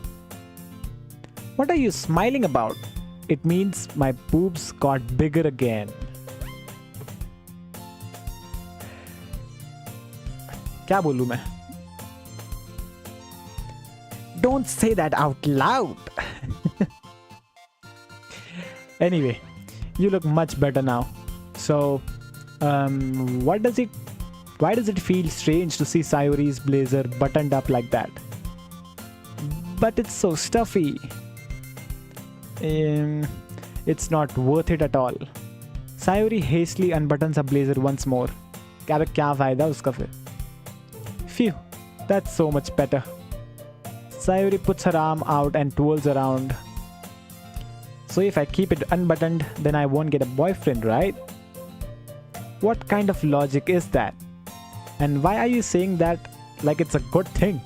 What are you smiling about? It means my boobs got bigger again. क्या बोलूं मैं? Don't say that out loud. Anyway, you look much better now. So, why does it feel strange to see Sayuri's blazer buttoned up like that? But it's so stuffy. It's not worth it at all. Sayuri hastily unbuttons her blazer once more. क्या फायदा उसका फिर? Phew, that's so much better. Sayuri puts her arm out and twirls around. So if I keep it unbuttoned, then I won't get a boyfriend, right? What kind of logic is that? And why are you saying that like it's a good thing?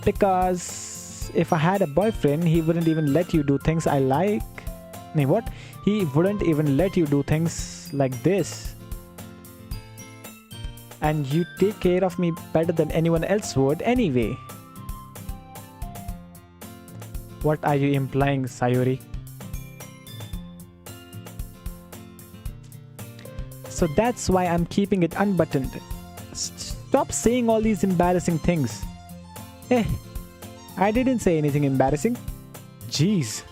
Because if I had a boyfriend, he wouldn't even let you do things I like. Nee, what? He wouldn't even let you do things like this. And you take care of me better than anyone else would anyway. What are you implying, Sayuri? So that's why I'm keeping it unbuttoned. Stop saying all these embarrassing things. I didn't say anything embarrassing. Jeez.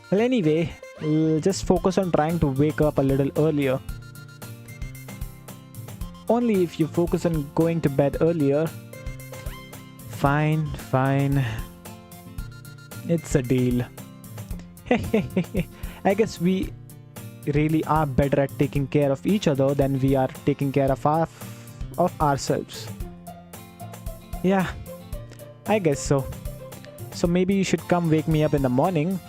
Well, anyway, just focus on trying to wake up a little earlier. Only if you focus on going to bed earlier. Fine. It's a deal. I guess we really are better at taking care of each other than we are taking care of ourselves. Yeah, I guess so. So maybe you should come wake me up in the morning.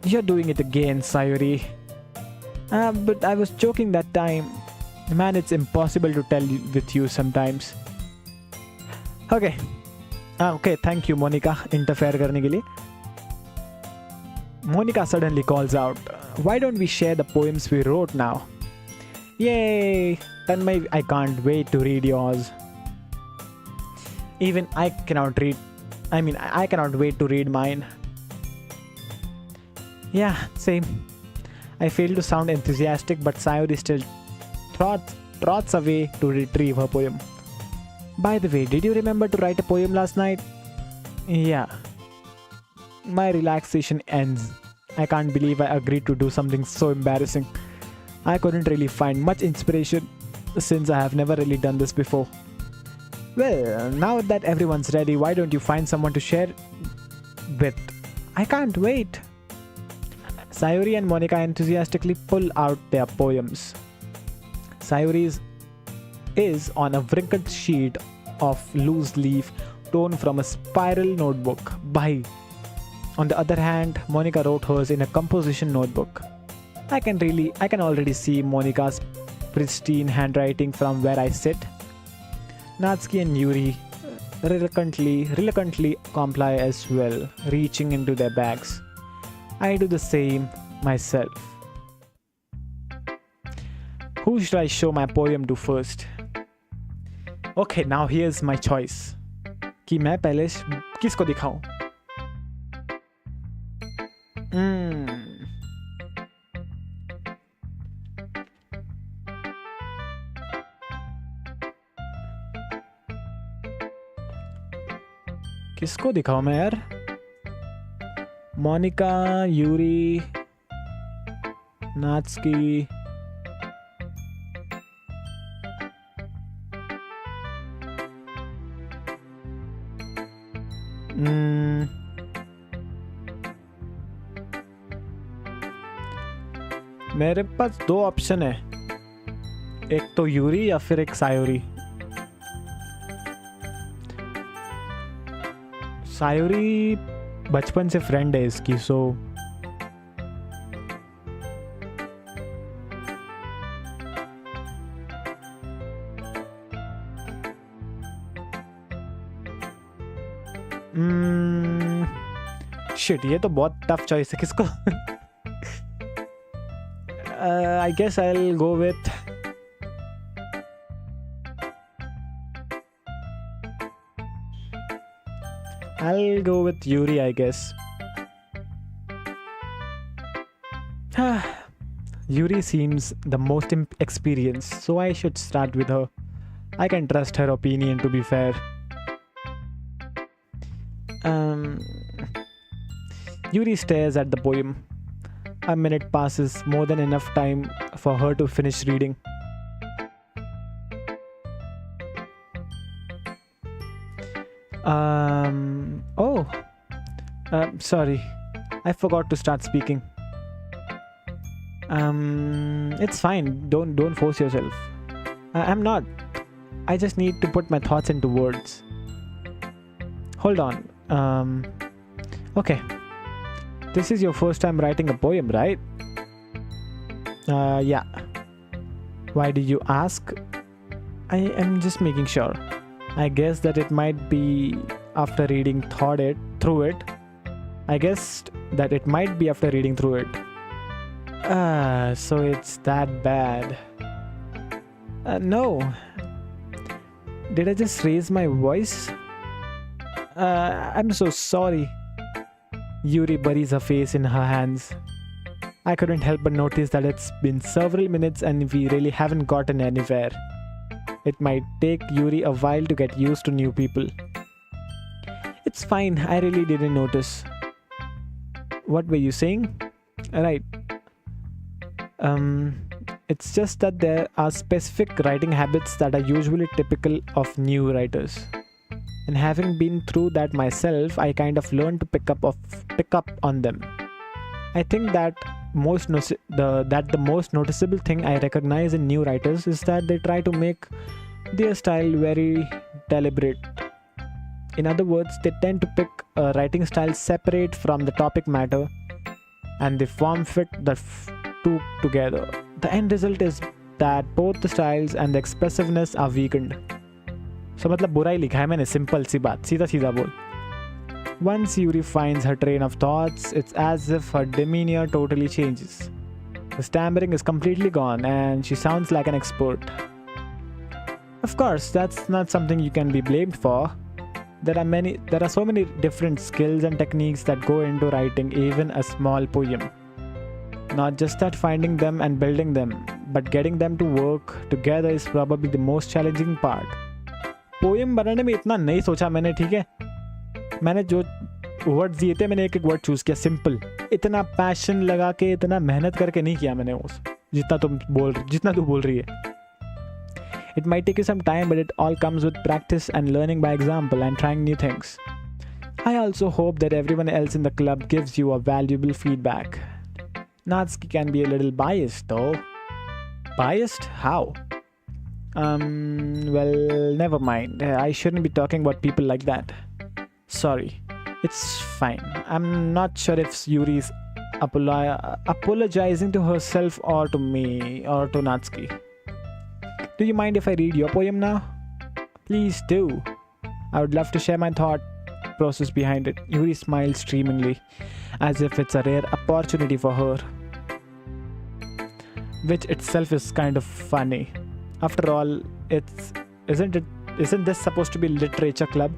You're doing it again, Sayuri. But I was joking that time. Man, it's impossible to tell with you sometimes. Okay. Okay, thank you, Monica, interfere करने के लिए. Monica suddenly calls out, "Why don't we share the poems we wrote now?" Yay! Tanmay, I can't wait to read yours. Even I cannot read. I cannot wait to read mine. Yeah, same. I fail to sound enthusiastic, but Sayuri still trots away to retrieve her poem. By the way, did you remember to write a poem last night? Yeah. My relaxation ends. I can't believe I agreed to do something so embarrassing. I couldn't really find much inspiration since I have never really done this before. Well, now that everyone's ready, why don't you find someone to share with? I can't wait. Sayuri and Monica enthusiastically pull out their poems. Sayuri's is on a wrinkled sheet of loose leaf torn from a spiral notebook. Bye. On the other hand, Monica wrote hers in a composition notebook. I can already see Monica's pristine handwriting from where I sit. Natsuki and Yuri reluctantly comply as well, reaching into their bags. I do the same myself. Who should I show my poem to first? Okay, now here's my choice. कि मैं पहले किसको दिखाऊं? किसको दिखाऊं मैं यार? Monika, Yuri, नात्सुकी. मेरे पास दो ऑप्शन है, एक तो यूरी या फिर एक सायोरी. सायोरी बचपन से फ्रेंड है इसकी, सो शिट, ये तो बहुत टफ चॉइस है. किसको? I guess I'll go with Yuri, I guess. Yuri seems the most experienced, so I should start with her. I can trust her opinion, to be fair. Yuri stares at the poem. A minute passes, more than enough time for her to finish reading. Sorry, I forgot to start speaking. It's fine. Don't force yourself. I'm not. I just need to put my thoughts into words. Hold on. Okay. This is your first time writing a poem, right? Yeah. Why did you ask? I am just making sure. I guess that it might be after reading through it. I guessed that it might be after reading through it. So it's that bad. No. Did I just raise my voice? I'm so sorry. Yuri buries her face in her hands. I couldn't help but notice that it's been several minutes and we really haven't gotten anywhere. It might take Yuri a while to get used to new people. It's fine, I really didn't notice. What were you saying? Right. It's just that there are specific writing habits that are usually typical of new writers. And having been through that myself, I kind of learned to pick up on them. I think that the most noticeable thing I recognize in new writers is that they try to make their style very deliberate. In other words, they tend to pick a writing style separate from the topic matter and the form fit the two together. The end result is that both the styles and the expressiveness are weakened. So मतलब बुरा ही लिखा है मैंने, simple सी बात, सीधा सीधा बोल. Once Yuri finds her train of thoughts, it's as if her demeanor totally changes. The stammering is completely gone and she sounds like an expert. Of course, that's not something you can be blamed for. There are so many different skills and techniques that go into writing even a small poem. Not just that finding them and building them, but getting them to work together is probably the most challenging part. Poem बनाने में इतना नहीं सोचा मैंने, ठीक है. मैंने जो वर्ड्स दिए थे मैंने एक एक वर्ड चूज किया, सिंपल. इतना पैशन लगा के, इतना मेहनत करके नहीं किया मैंने उस जितना तू बोल रही है. It might take you some time, but it all comes with practice and learning by example and trying new things. I also hope that everyone else in the club gives you a valuable feedback. Natsuki can be a little biased though. Biased? How? Well, never mind. I shouldn't be talking about people like that. Sorry. It's fine. I'm not sure if Yuri is apologizing to herself or to me or to Natsuki. Do you mind if I read your poem now? Please do. I would love to share my thought process behind it. Yuri smiles streamingly, as if it's a rare opportunity for her. Which itself is kind of funny. After all, isn't this supposed to be literature club?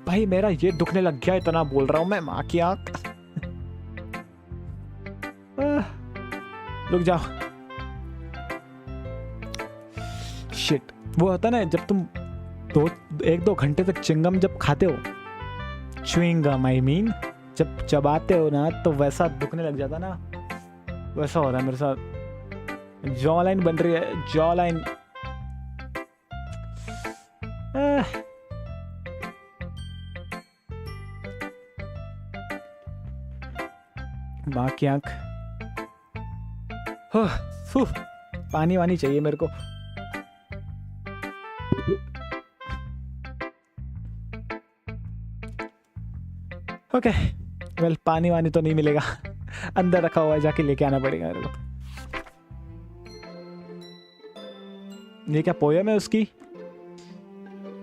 भाई मेरा ये दुखने लग गया, इतना बोल रहा हूँ मैं, माँ की आँख. रुक जाओ. शिट, वो होता ना जब तुम 1-2 घंटे तक च्युइंगम जब खाते हो, च्युइंगम आई मीन, जब चबाते हो ना तो वैसा दुखने लग जाता ना, वैसा हो रहा है मेरे साथ. जॉ लाइन बन रही है, जॉ लाइन. माँ की आँख. पानी वानी चाहिए मेरे को. ओके, वेल पानी वानी तो नहीं मिलेगा, अंदर रखा हुआ है, जाके लेके आना पड़ेगा मेरे को. ये क्या पोयम है उसकी?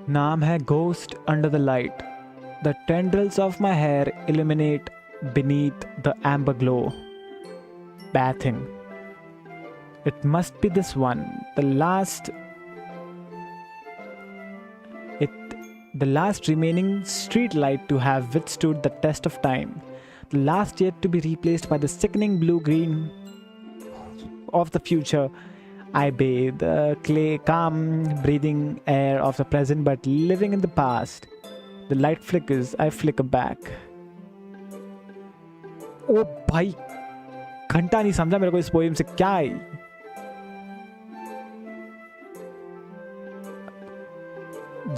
नाम है Ghost Under the Light. The tendrils of my hair illuminate beneath the amber glow. Bathing. It must be this one. The last remaining street light to have withstood the test of time. The last yet to be replaced by the sickening blue-green of the future. I bathe the calm, breathing air of the present, but living in the past. The light flickers. I flicker back. ओ भाई, घंटा नहीं समझा मेरे को इस poem से क्या है.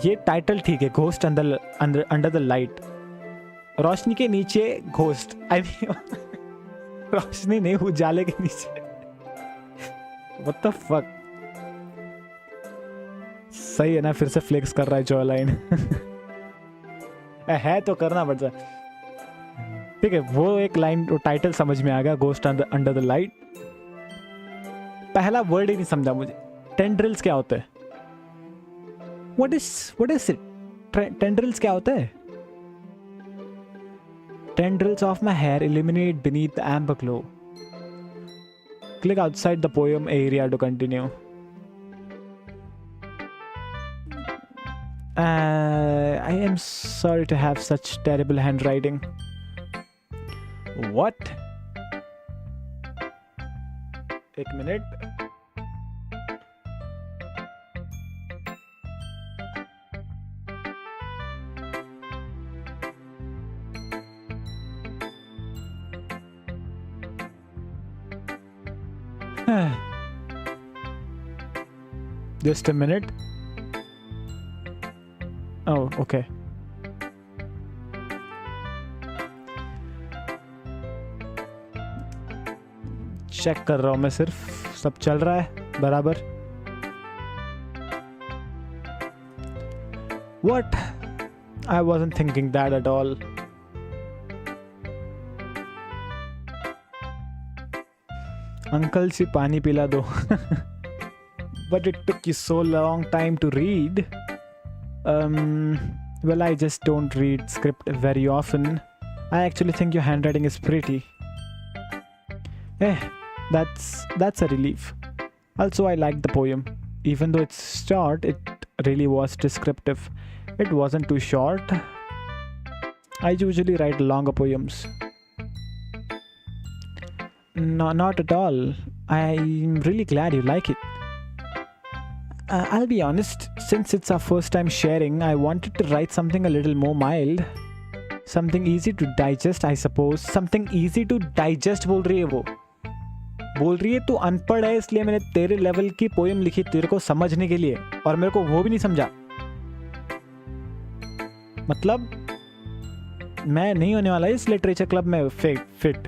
ये टाइटल ठीक है, घोस्ट अंडर द लाइट. रोशनी के नीचे घोस्ट, आई मीन रोशनी नहीं, उजाले के नीचे. What the fuck. सही है ना, फिर से फ्लेक्स कर रहा है जॉ लाइन. है तो करना पड़ता. ठीक है, वो एक लाइन, वो टाइटल समझ में आ गया, घोस्ट अंडर द लाइट. पहला वर्ड ही नहीं समझा मुझे. टेंड्रिल्स क्या होते हैं? What is it? Tendrils क्या होता है? Tendrils of my hair illuminate beneath the amber glow. Click outside the poem area to continue. I am sorry to have such terrible handwriting. What? एक minute. Just a minute. Oh, okay. Check कर रहा हूँ मैं, सिर्फ सब चल रहा है बराबर. What? I wasn't thinking that at all. Uncle से पानी पिला दो. But it took you so long time to read. Well, I just don't read script very often. I actually think your handwriting is pretty. That's a relief. Also, I liked the poem. Even though it's short, it really was descriptive. It wasn't too short. I usually write longer poems. No, not at all. I'm really glad you like it. I'll be honest, since it's our first time sharing, I wanted to write something a little more mild. Something easy to digest, I suppose. Something easy to digest बोल रही है वो. बोल रही है तू अनपढ़ है इसलिए मैंने तेरे लेवल की पोएम लिखी तेरे को समझने के लिए, और मेरे को वो भी नहीं समझा. मतलब मैं नहीं होने वाला इस लिटरेचर क्लब में फिट.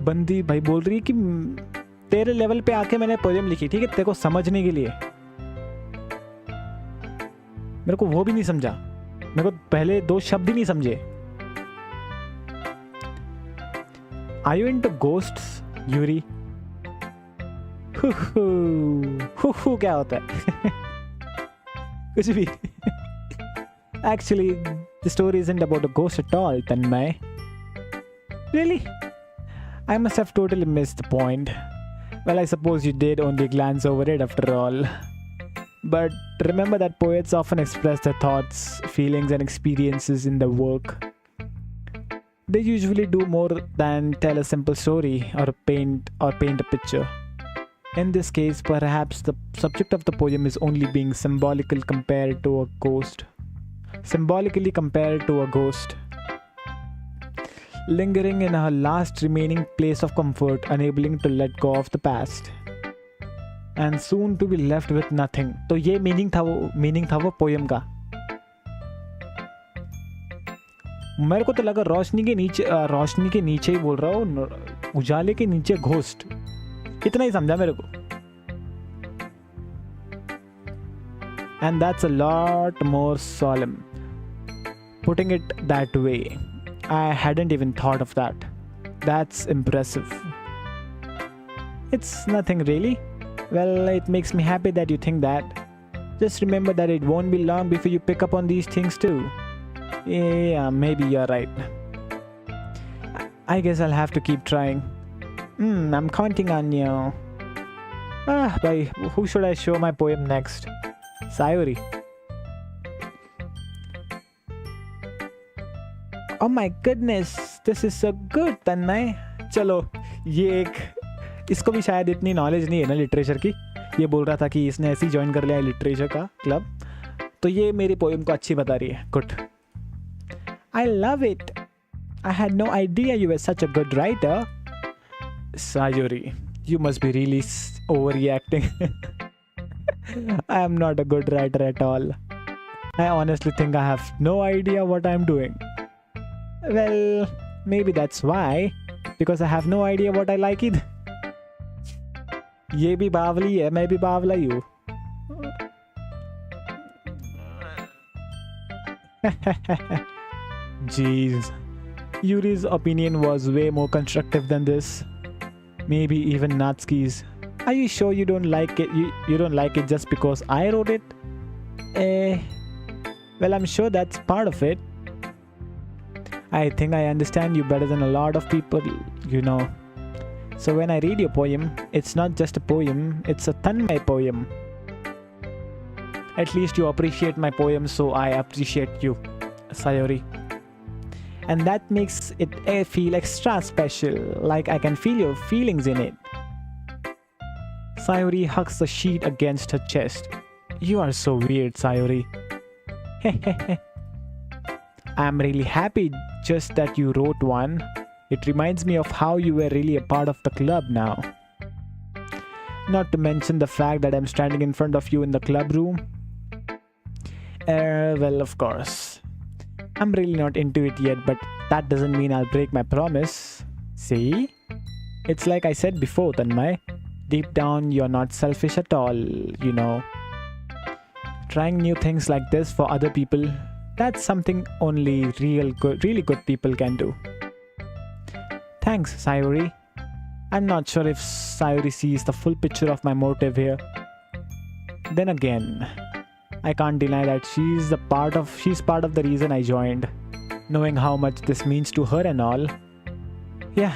बंदी भाई बोल रही है कि तेरे लेवल पे आके मैंने पोएम लिखी, ठीक है, तेरे को समझने के लिए. मेरे को वो भी नहीं समझा. मेरे को पहले 2 शब्द ही नहीं समझे. Are you into ghosts, Yuri? Who क्या होता है? कुछ भी. Actually, the story isn't about a ghost at all, Tanmay. Really? I must have totally missed the point. Well, I suppose you did only glance over it after all. But remember that poets often express their thoughts, feelings, and experiences in their work. They usually do more than tell a simple story or paint a picture. In this case, perhaps the subject of the poem is only being symbolically compared to a ghost. Lingering in her last remaining place of comfort, unable to let go of the past. And soon to be left with nothing. तो ये meaning था वो poem का. मेरे को तो लगा रोशनी के नीचे ही बोल रहा हूँ, उजाले के नीचे घोस्ट. इतना ही समझा मेरे को. And that's a lot more solemn. Putting it that way, I hadn't even thought of that. That's impressive. It's nothing really. Well, it makes me happy that you think that. Just remember that it won't be long before you pick up on these things too. Yeah, maybe you're right. I guess I'll have to keep trying. I'm counting on you. Boy, who should I show my poem next? Sayuri. Oh my goodness, this is so good, Tanmay. चलो, ये इसको भी शायद इतनी knowledge नहीं है ना literature की. ये बोल रहा था कि इसने ऐसे ही ज्वाइन कर लिया है लिटरेचर का क्लब, तो ये मेरी पोएम को अच्छी बता रही है. Good. I love it. I had no idea you were such a good writer. Sayuri, you must be really overreacting. I am not a good writer at all. I honestly think I have no idea what I'm doing. Well, maybe that's why, because I have no idea what I like either. ये भी बावली है, मैं भी बावला ही हूँ. Jeez, Yuri's opinion was way more constructive than this. Maybe even Natsuki's. Are you sure you don't like it? You don't like it just because I wrote it? Well, I'm sure that's part of it. I think I understand you better than a lot of people, you know. So when I read your poem, it's not just a poem, it's a Tanmay poem. At least you appreciate my poem, so I appreciate you, Sayuri. And that makes it feel extra special, like I can feel your feelings in it. Sayuri hugs the sheet against her chest. You are so weird, Sayuri. I'm really happy just that you wrote one. It reminds me of how you were really a part of the club now. Not to mention the fact that I'm standing in front of you in the club room. Well, of course. I'm really not into it yet, but that doesn't mean I'll break my promise. See? It's like I said before, Tanmay. Deep down, you're not selfish at all, you know. Trying new things like this for other people, That's something only really good people can do. Thanks, Sayuri. I'm not sure if Sayuri sees the full picture of my motive here. Then again, I can't deny that she's part of the reason I joined, knowing how much this means to her and all. Yeah.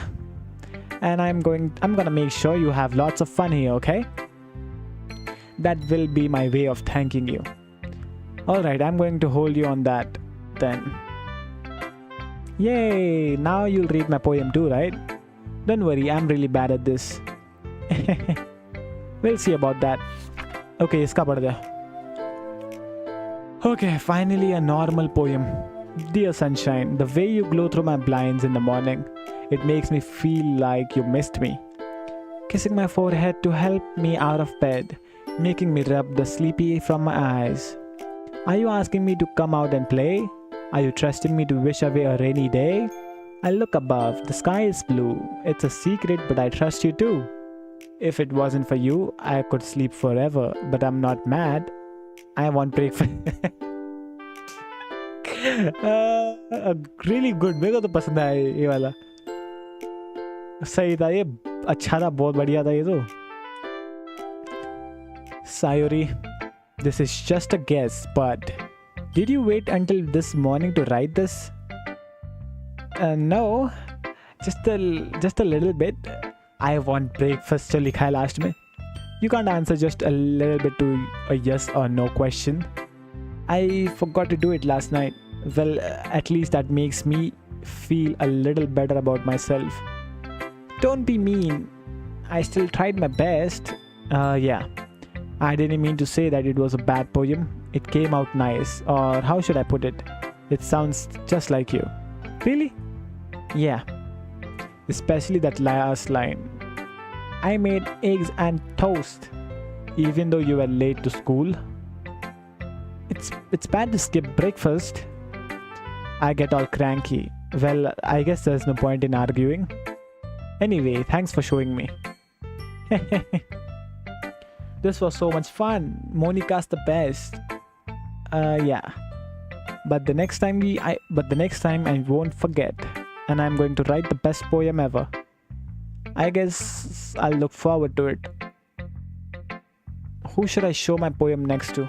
And I'm gonna make sure you have lots of fun here, okay? That will be my way of thanking you. Alright, I'm going to hold you on that then. Yay! Now you'll read my poem too, right? Don't worry, I'm really bad at this. We'll see about that. Okay, iska padh de. Okay, finally a normal poem. Dear sunshine, the way you glow through my blinds in the morning, it makes me feel like you missed me. Kissing my forehead to help me out of bed, making me rub the sleepy from my eyes. Are you asking me to come out and play? Are you trusting me to wish away a rainy day? I look above, the sky is blue. It's a secret, but I trust you too. If it wasn't for you, I could sleep forever, but I'm not mad. I want breakfast. Really good. मेरे को तो पसंद आया ये वाला. सही था ये, अच्छा था, बहुत बढ़िया था ये तो. Sayuri, this is just a guess, but did you wait until this morning to write this? No, just a little bit. I want breakfast जो लिखा है last में. You can't answer just a little bit to a yes or no question. I forgot to do it last night. Well, at least that makes me feel a little better about myself. Don't be mean. I still tried my best. Yeah. I didn't mean to say that it was a bad poem. It came out nice. Or how should I put it? It sounds just like you. Really? Yeah. Especially that last line. I made eggs and toast, even though you were late to school. It's bad to skip breakfast. I get all cranky. Well, I guess there's no point in arguing. Anyway, thanks for showing me. This was so much fun. Monica's the best. Yeah. But the next time I won't forget, and I'm going to write the best poem ever. I guess I'll look forward to it. Who should I show my poem next to?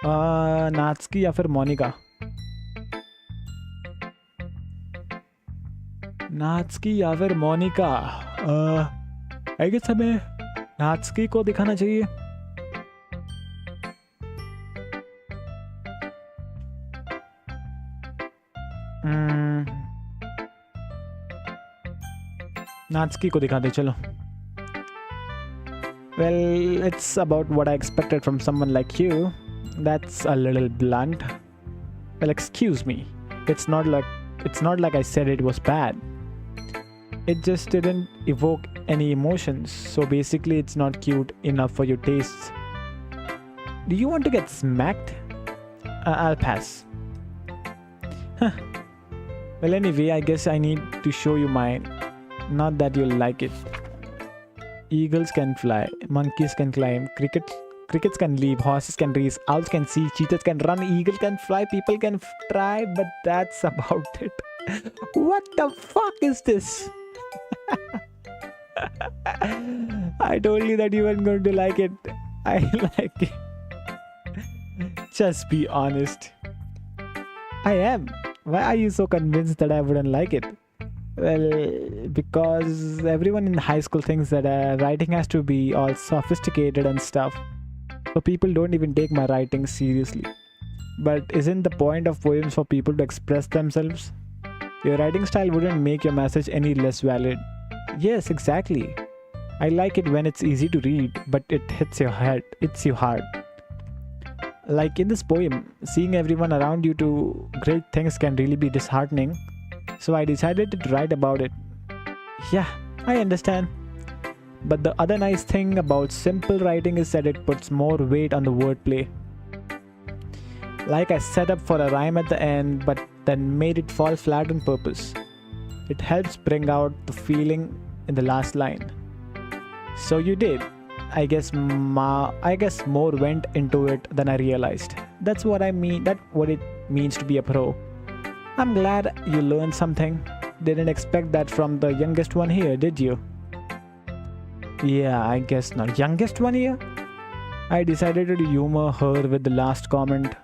Natsuki या फिर Monica? Natsuki या फिर Monica? I guess हमें Natsuki को दिखाना चाहिए. Natsuki को दिखा दे चलो. Well, it's about what I expected from someone like you. That's a little blunt. Well, excuse me. It's not like I said it was bad. It just didn't evoke any emotions. So basically, it's not cute enough for your tastes. Do you want to get smacked? I'll pass. Huh. Well, anyway, I guess I need to show you mine. Not that you'll like it. Eagles can fly, monkeys can climb, crickets can leap, horses can race, owls can see, cheetahs can run, eagle can fly, people can try, but that's about it. What the fuck is this? I told you that you weren't going to like it. I like it. Just be honest. I am. Why are you so convinced that I wouldn't like it? Well, because everyone in high school thinks that writing has to be all sophisticated and stuff. So people don't even take my writing seriously. But isn't the point of poems for people to express themselves? Your writing style wouldn't make your message any less valid. Yes, exactly. I like it when it's easy to read, but it hits your head, hits you hard. Like in this poem, seeing everyone around you do great things can really be disheartening. So I decided to write about it. Yeah, I understand. But the other nice thing about simple writing is that it puts more weight on the wordplay. Like I set up for a rhyme at the end, but then made it fall flat on purpose. It helps bring out the feeling in the last line. So you did. I guess more went into it than I realized. That's what I mean. That's what it means to be a pro. I'm glad you learned something. Didn't expect that from the youngest one here, did you? Yeah, I guess not. Youngest one here? I decided to humor her with the last comment.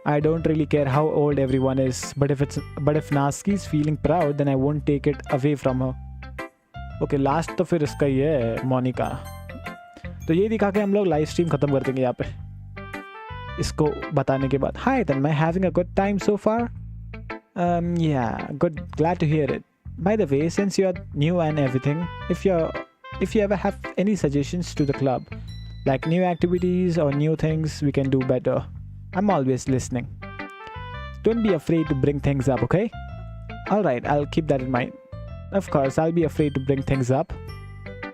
I don't really care how old everyone is, but if Naski's feeling proud, then I won't take it away from her. Okay, last तो फिर इसका ही है, मोनिका. तो ये दिखा के हम लोग लाइव स्ट्रीम खत्म कर देंगे यहाँ पे. इसको बताने के बाद. Hi, then am I having a good time so far? Yeah, good. Glad to hear it. By the way, since you're new and everything, if you ever have any suggestions to the club, like new activities or new things we can do better, I'm always listening. Don't be afraid to bring things up, okay? Alright, I'll keep that in mind. Of course, I'll be afraid to bring things up.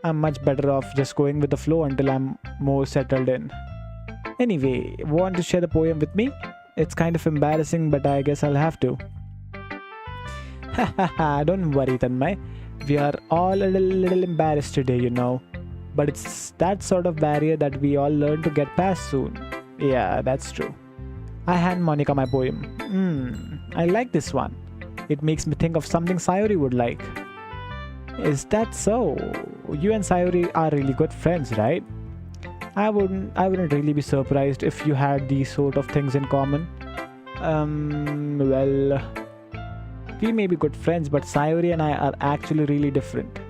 I'm much better off just going with the flow until I'm more settled in. Anyway, want to share the poem with me? It's kind of embarrassing, but I guess I'll have to. Hahaha, don't worry, Tanmay. We are all a little embarrassed today, you know. But it's that sort of barrier that we all learn to get past soon. Yeah, that's true. I hand Monica my poem. I like this one. It makes me think of something Sayuri would like. Is that so? You and Sayuri are really good friends, right? I wouldn't really be surprised if you had these sort of things in common. Well, we may be good friends, but Sayuri and I are actually really different.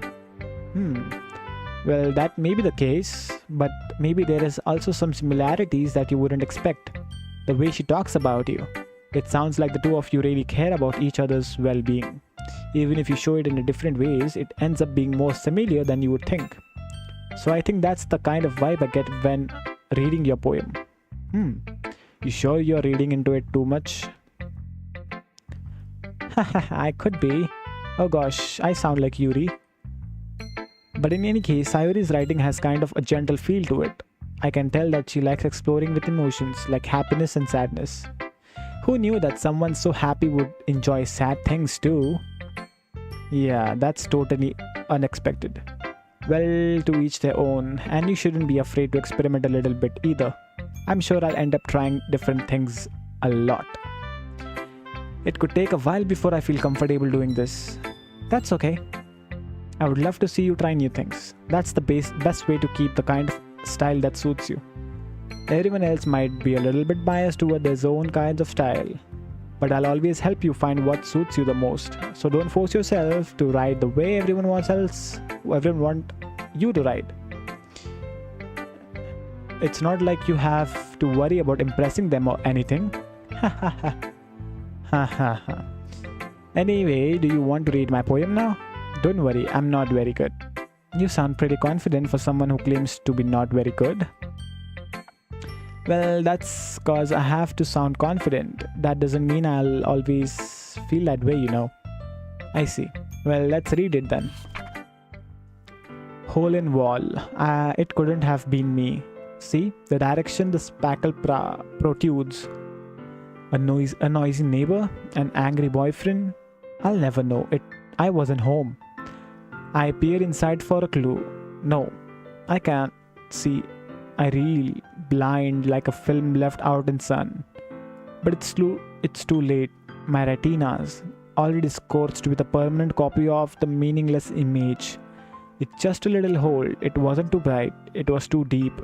Well, that may be the case, but maybe there is also some similarities that you wouldn't expect. The way she talks about you. It sounds like the two of you really care about each other's well-being. Even if you show it in different ways, it ends up being more familiar than you would think. So I think that's the kind of vibe I get when reading your poem. You sure you're reading into it too much? I could be. Oh gosh, I sound like Yuri. But in any case, Sayuri's writing has kind of a gentle feel to it. I can tell that she likes exploring with emotions like happiness and sadness. Who knew that someone so happy would enjoy sad things too? Yeah, that's totally unexpected. Well, to each their own, and you shouldn't be afraid to experiment a little bit either. I'm sure I'll end up trying different things a lot. It could take a while before I feel comfortable doing this. That's okay. I would love to see you try new things. That's the best way to keep the kind of style that suits you. Everyone else might be a little bit biased toward their own kinds of style, but I'll always help you find what suits you the most. So don't force yourself to write the way everyone wants you to write. It's not like you have to worry about impressing them or anything. Anyway, do you want to read my poem now? Don't worry, I'm not very good. You sound pretty confident for someone who claims to be not very good. Well, that's cause I have to sound confident. That doesn't mean I'll always feel that way, you know. I see. Well, let's read it then. Hole in wall. It couldn't have been me. See, the direction the spackle protrudes. A noisy neighbor? An angry boyfriend? I'll never know. I wasn't home. I peer inside for a clue. No, I can't see. I reel, blind like a film left out in sun. But it's too late. My retinas, already scorched with a permanent copy of the meaningless image. It's just a little hole. It wasn't too bright. It was too deep.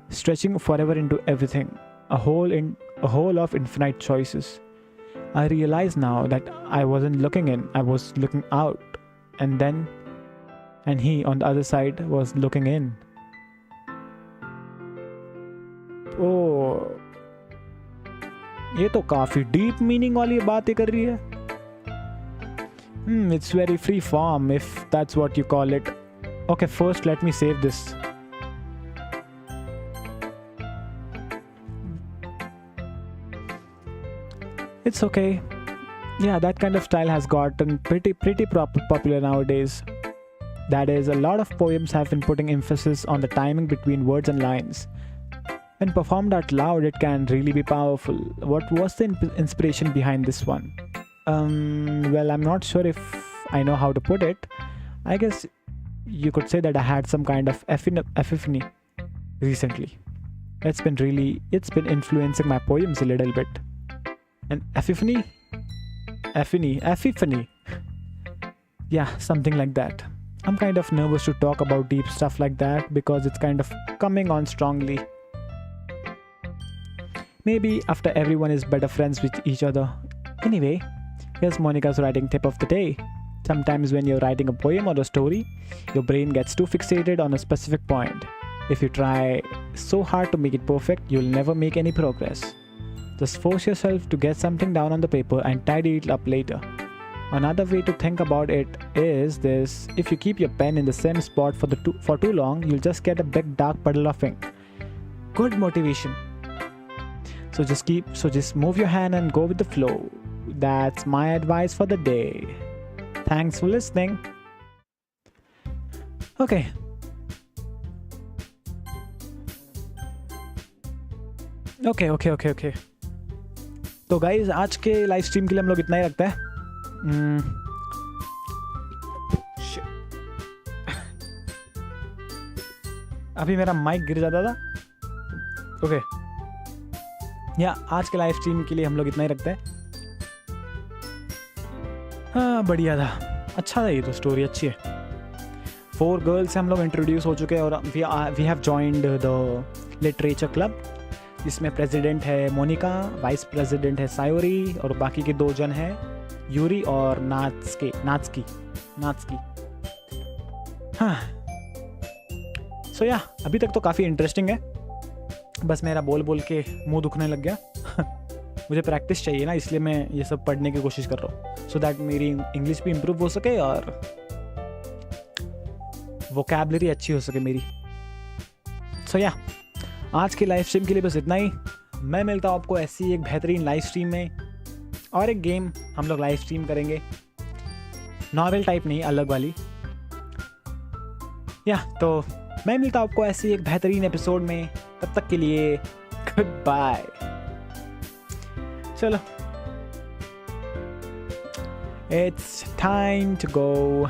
Stretching forever into everything. A hole of infinite choices. I realize now that I wasn't looking in. I was looking out. And he on the other side was looking in. Oh, ये तो काफी deep meaning वाली बातें कर रही है. It's very free form if that's what you call it. Okay, first let me save this. It's okay. Yeah, that kind of style has gotten pretty popular nowadays. That is, a lot of poems have been putting emphasis on the timing between words and lines. When performed out loud, it can really be powerful. What was the inspiration behind this one? Well, I'm not sure if I know how to put it. I guess you could say that I had some kind of epiphany recently. It's been influencing my poems a little bit. And epiphany? Yeah, something like that. I'm kind of nervous to talk about deep stuff like that because it's kind of coming on strongly. Maybe after everyone is better friends with each other. Anyway, here's Monica's writing tip of the day. Sometimes when you're writing a poem or a story, your brain gets too fixated on a specific point. If you try so hard to make it perfect, you'll never make any progress. Just force yourself to get something down on the paper and tidy it up later. Another way to think about it is this: if you keep your pen in the same spot for too long, you'll just get a big dark puddle of ink. Good motivation. So just move your hand and go with the flow. That's my advice for the day. Thanks for listening. Okay. Okay. तो guys आज के live stream के लिए हम लोग इतना ही रखते हैं. अभी मेरा माइक गिर जाता था. ओके या आज के लाइव स्ट्रीम के लिए हम लोग इतना ही रखते हैं. हाँ बढ़िया था, अच्छा था, ये तो स्टोरी अच्छी है. 4 गर्ल्स से हम लोग इंट्रोड्यूस हो चुके हैं और we have joined the literature club, जिसमें प्रेसिडेंट है मोनिका, वाइस प्रेसिडेंट है सायोरी और बाकी के 2 जन हैं यूरी और नात्सकी. हाँ सो या अभी तक तो काफ़ी इंटरेस्टिंग है. बस मेरा बोल के मुंह दुखने लग गया. मुझे प्रैक्टिस चाहिए ना, इसलिए मैं ये सब पढ़ने की कोशिश कर रहा हूँ सो दैट मेरी इंग्लिश भी इम्प्रूव हो सके और वोकैबलरी अच्छी हो सके मेरी. सो या आज की लाइव स्ट्रीम के लिए बस इतना ही. मैं मिलता हूँ आपको ऐसी एक बेहतरीन लाइव स्ट्रीम में, और एक गेम हम लोग लाइव स्ट्रीम करेंगे, नॉवेल टाइप नहीं, अलग वाली. या तो मैं मिलता हूँ आपको ऐसी एक बेहतरीन एपिसोड में. तब तक के लिए गुड बाय. चलो, इट्स टाइम टू गो.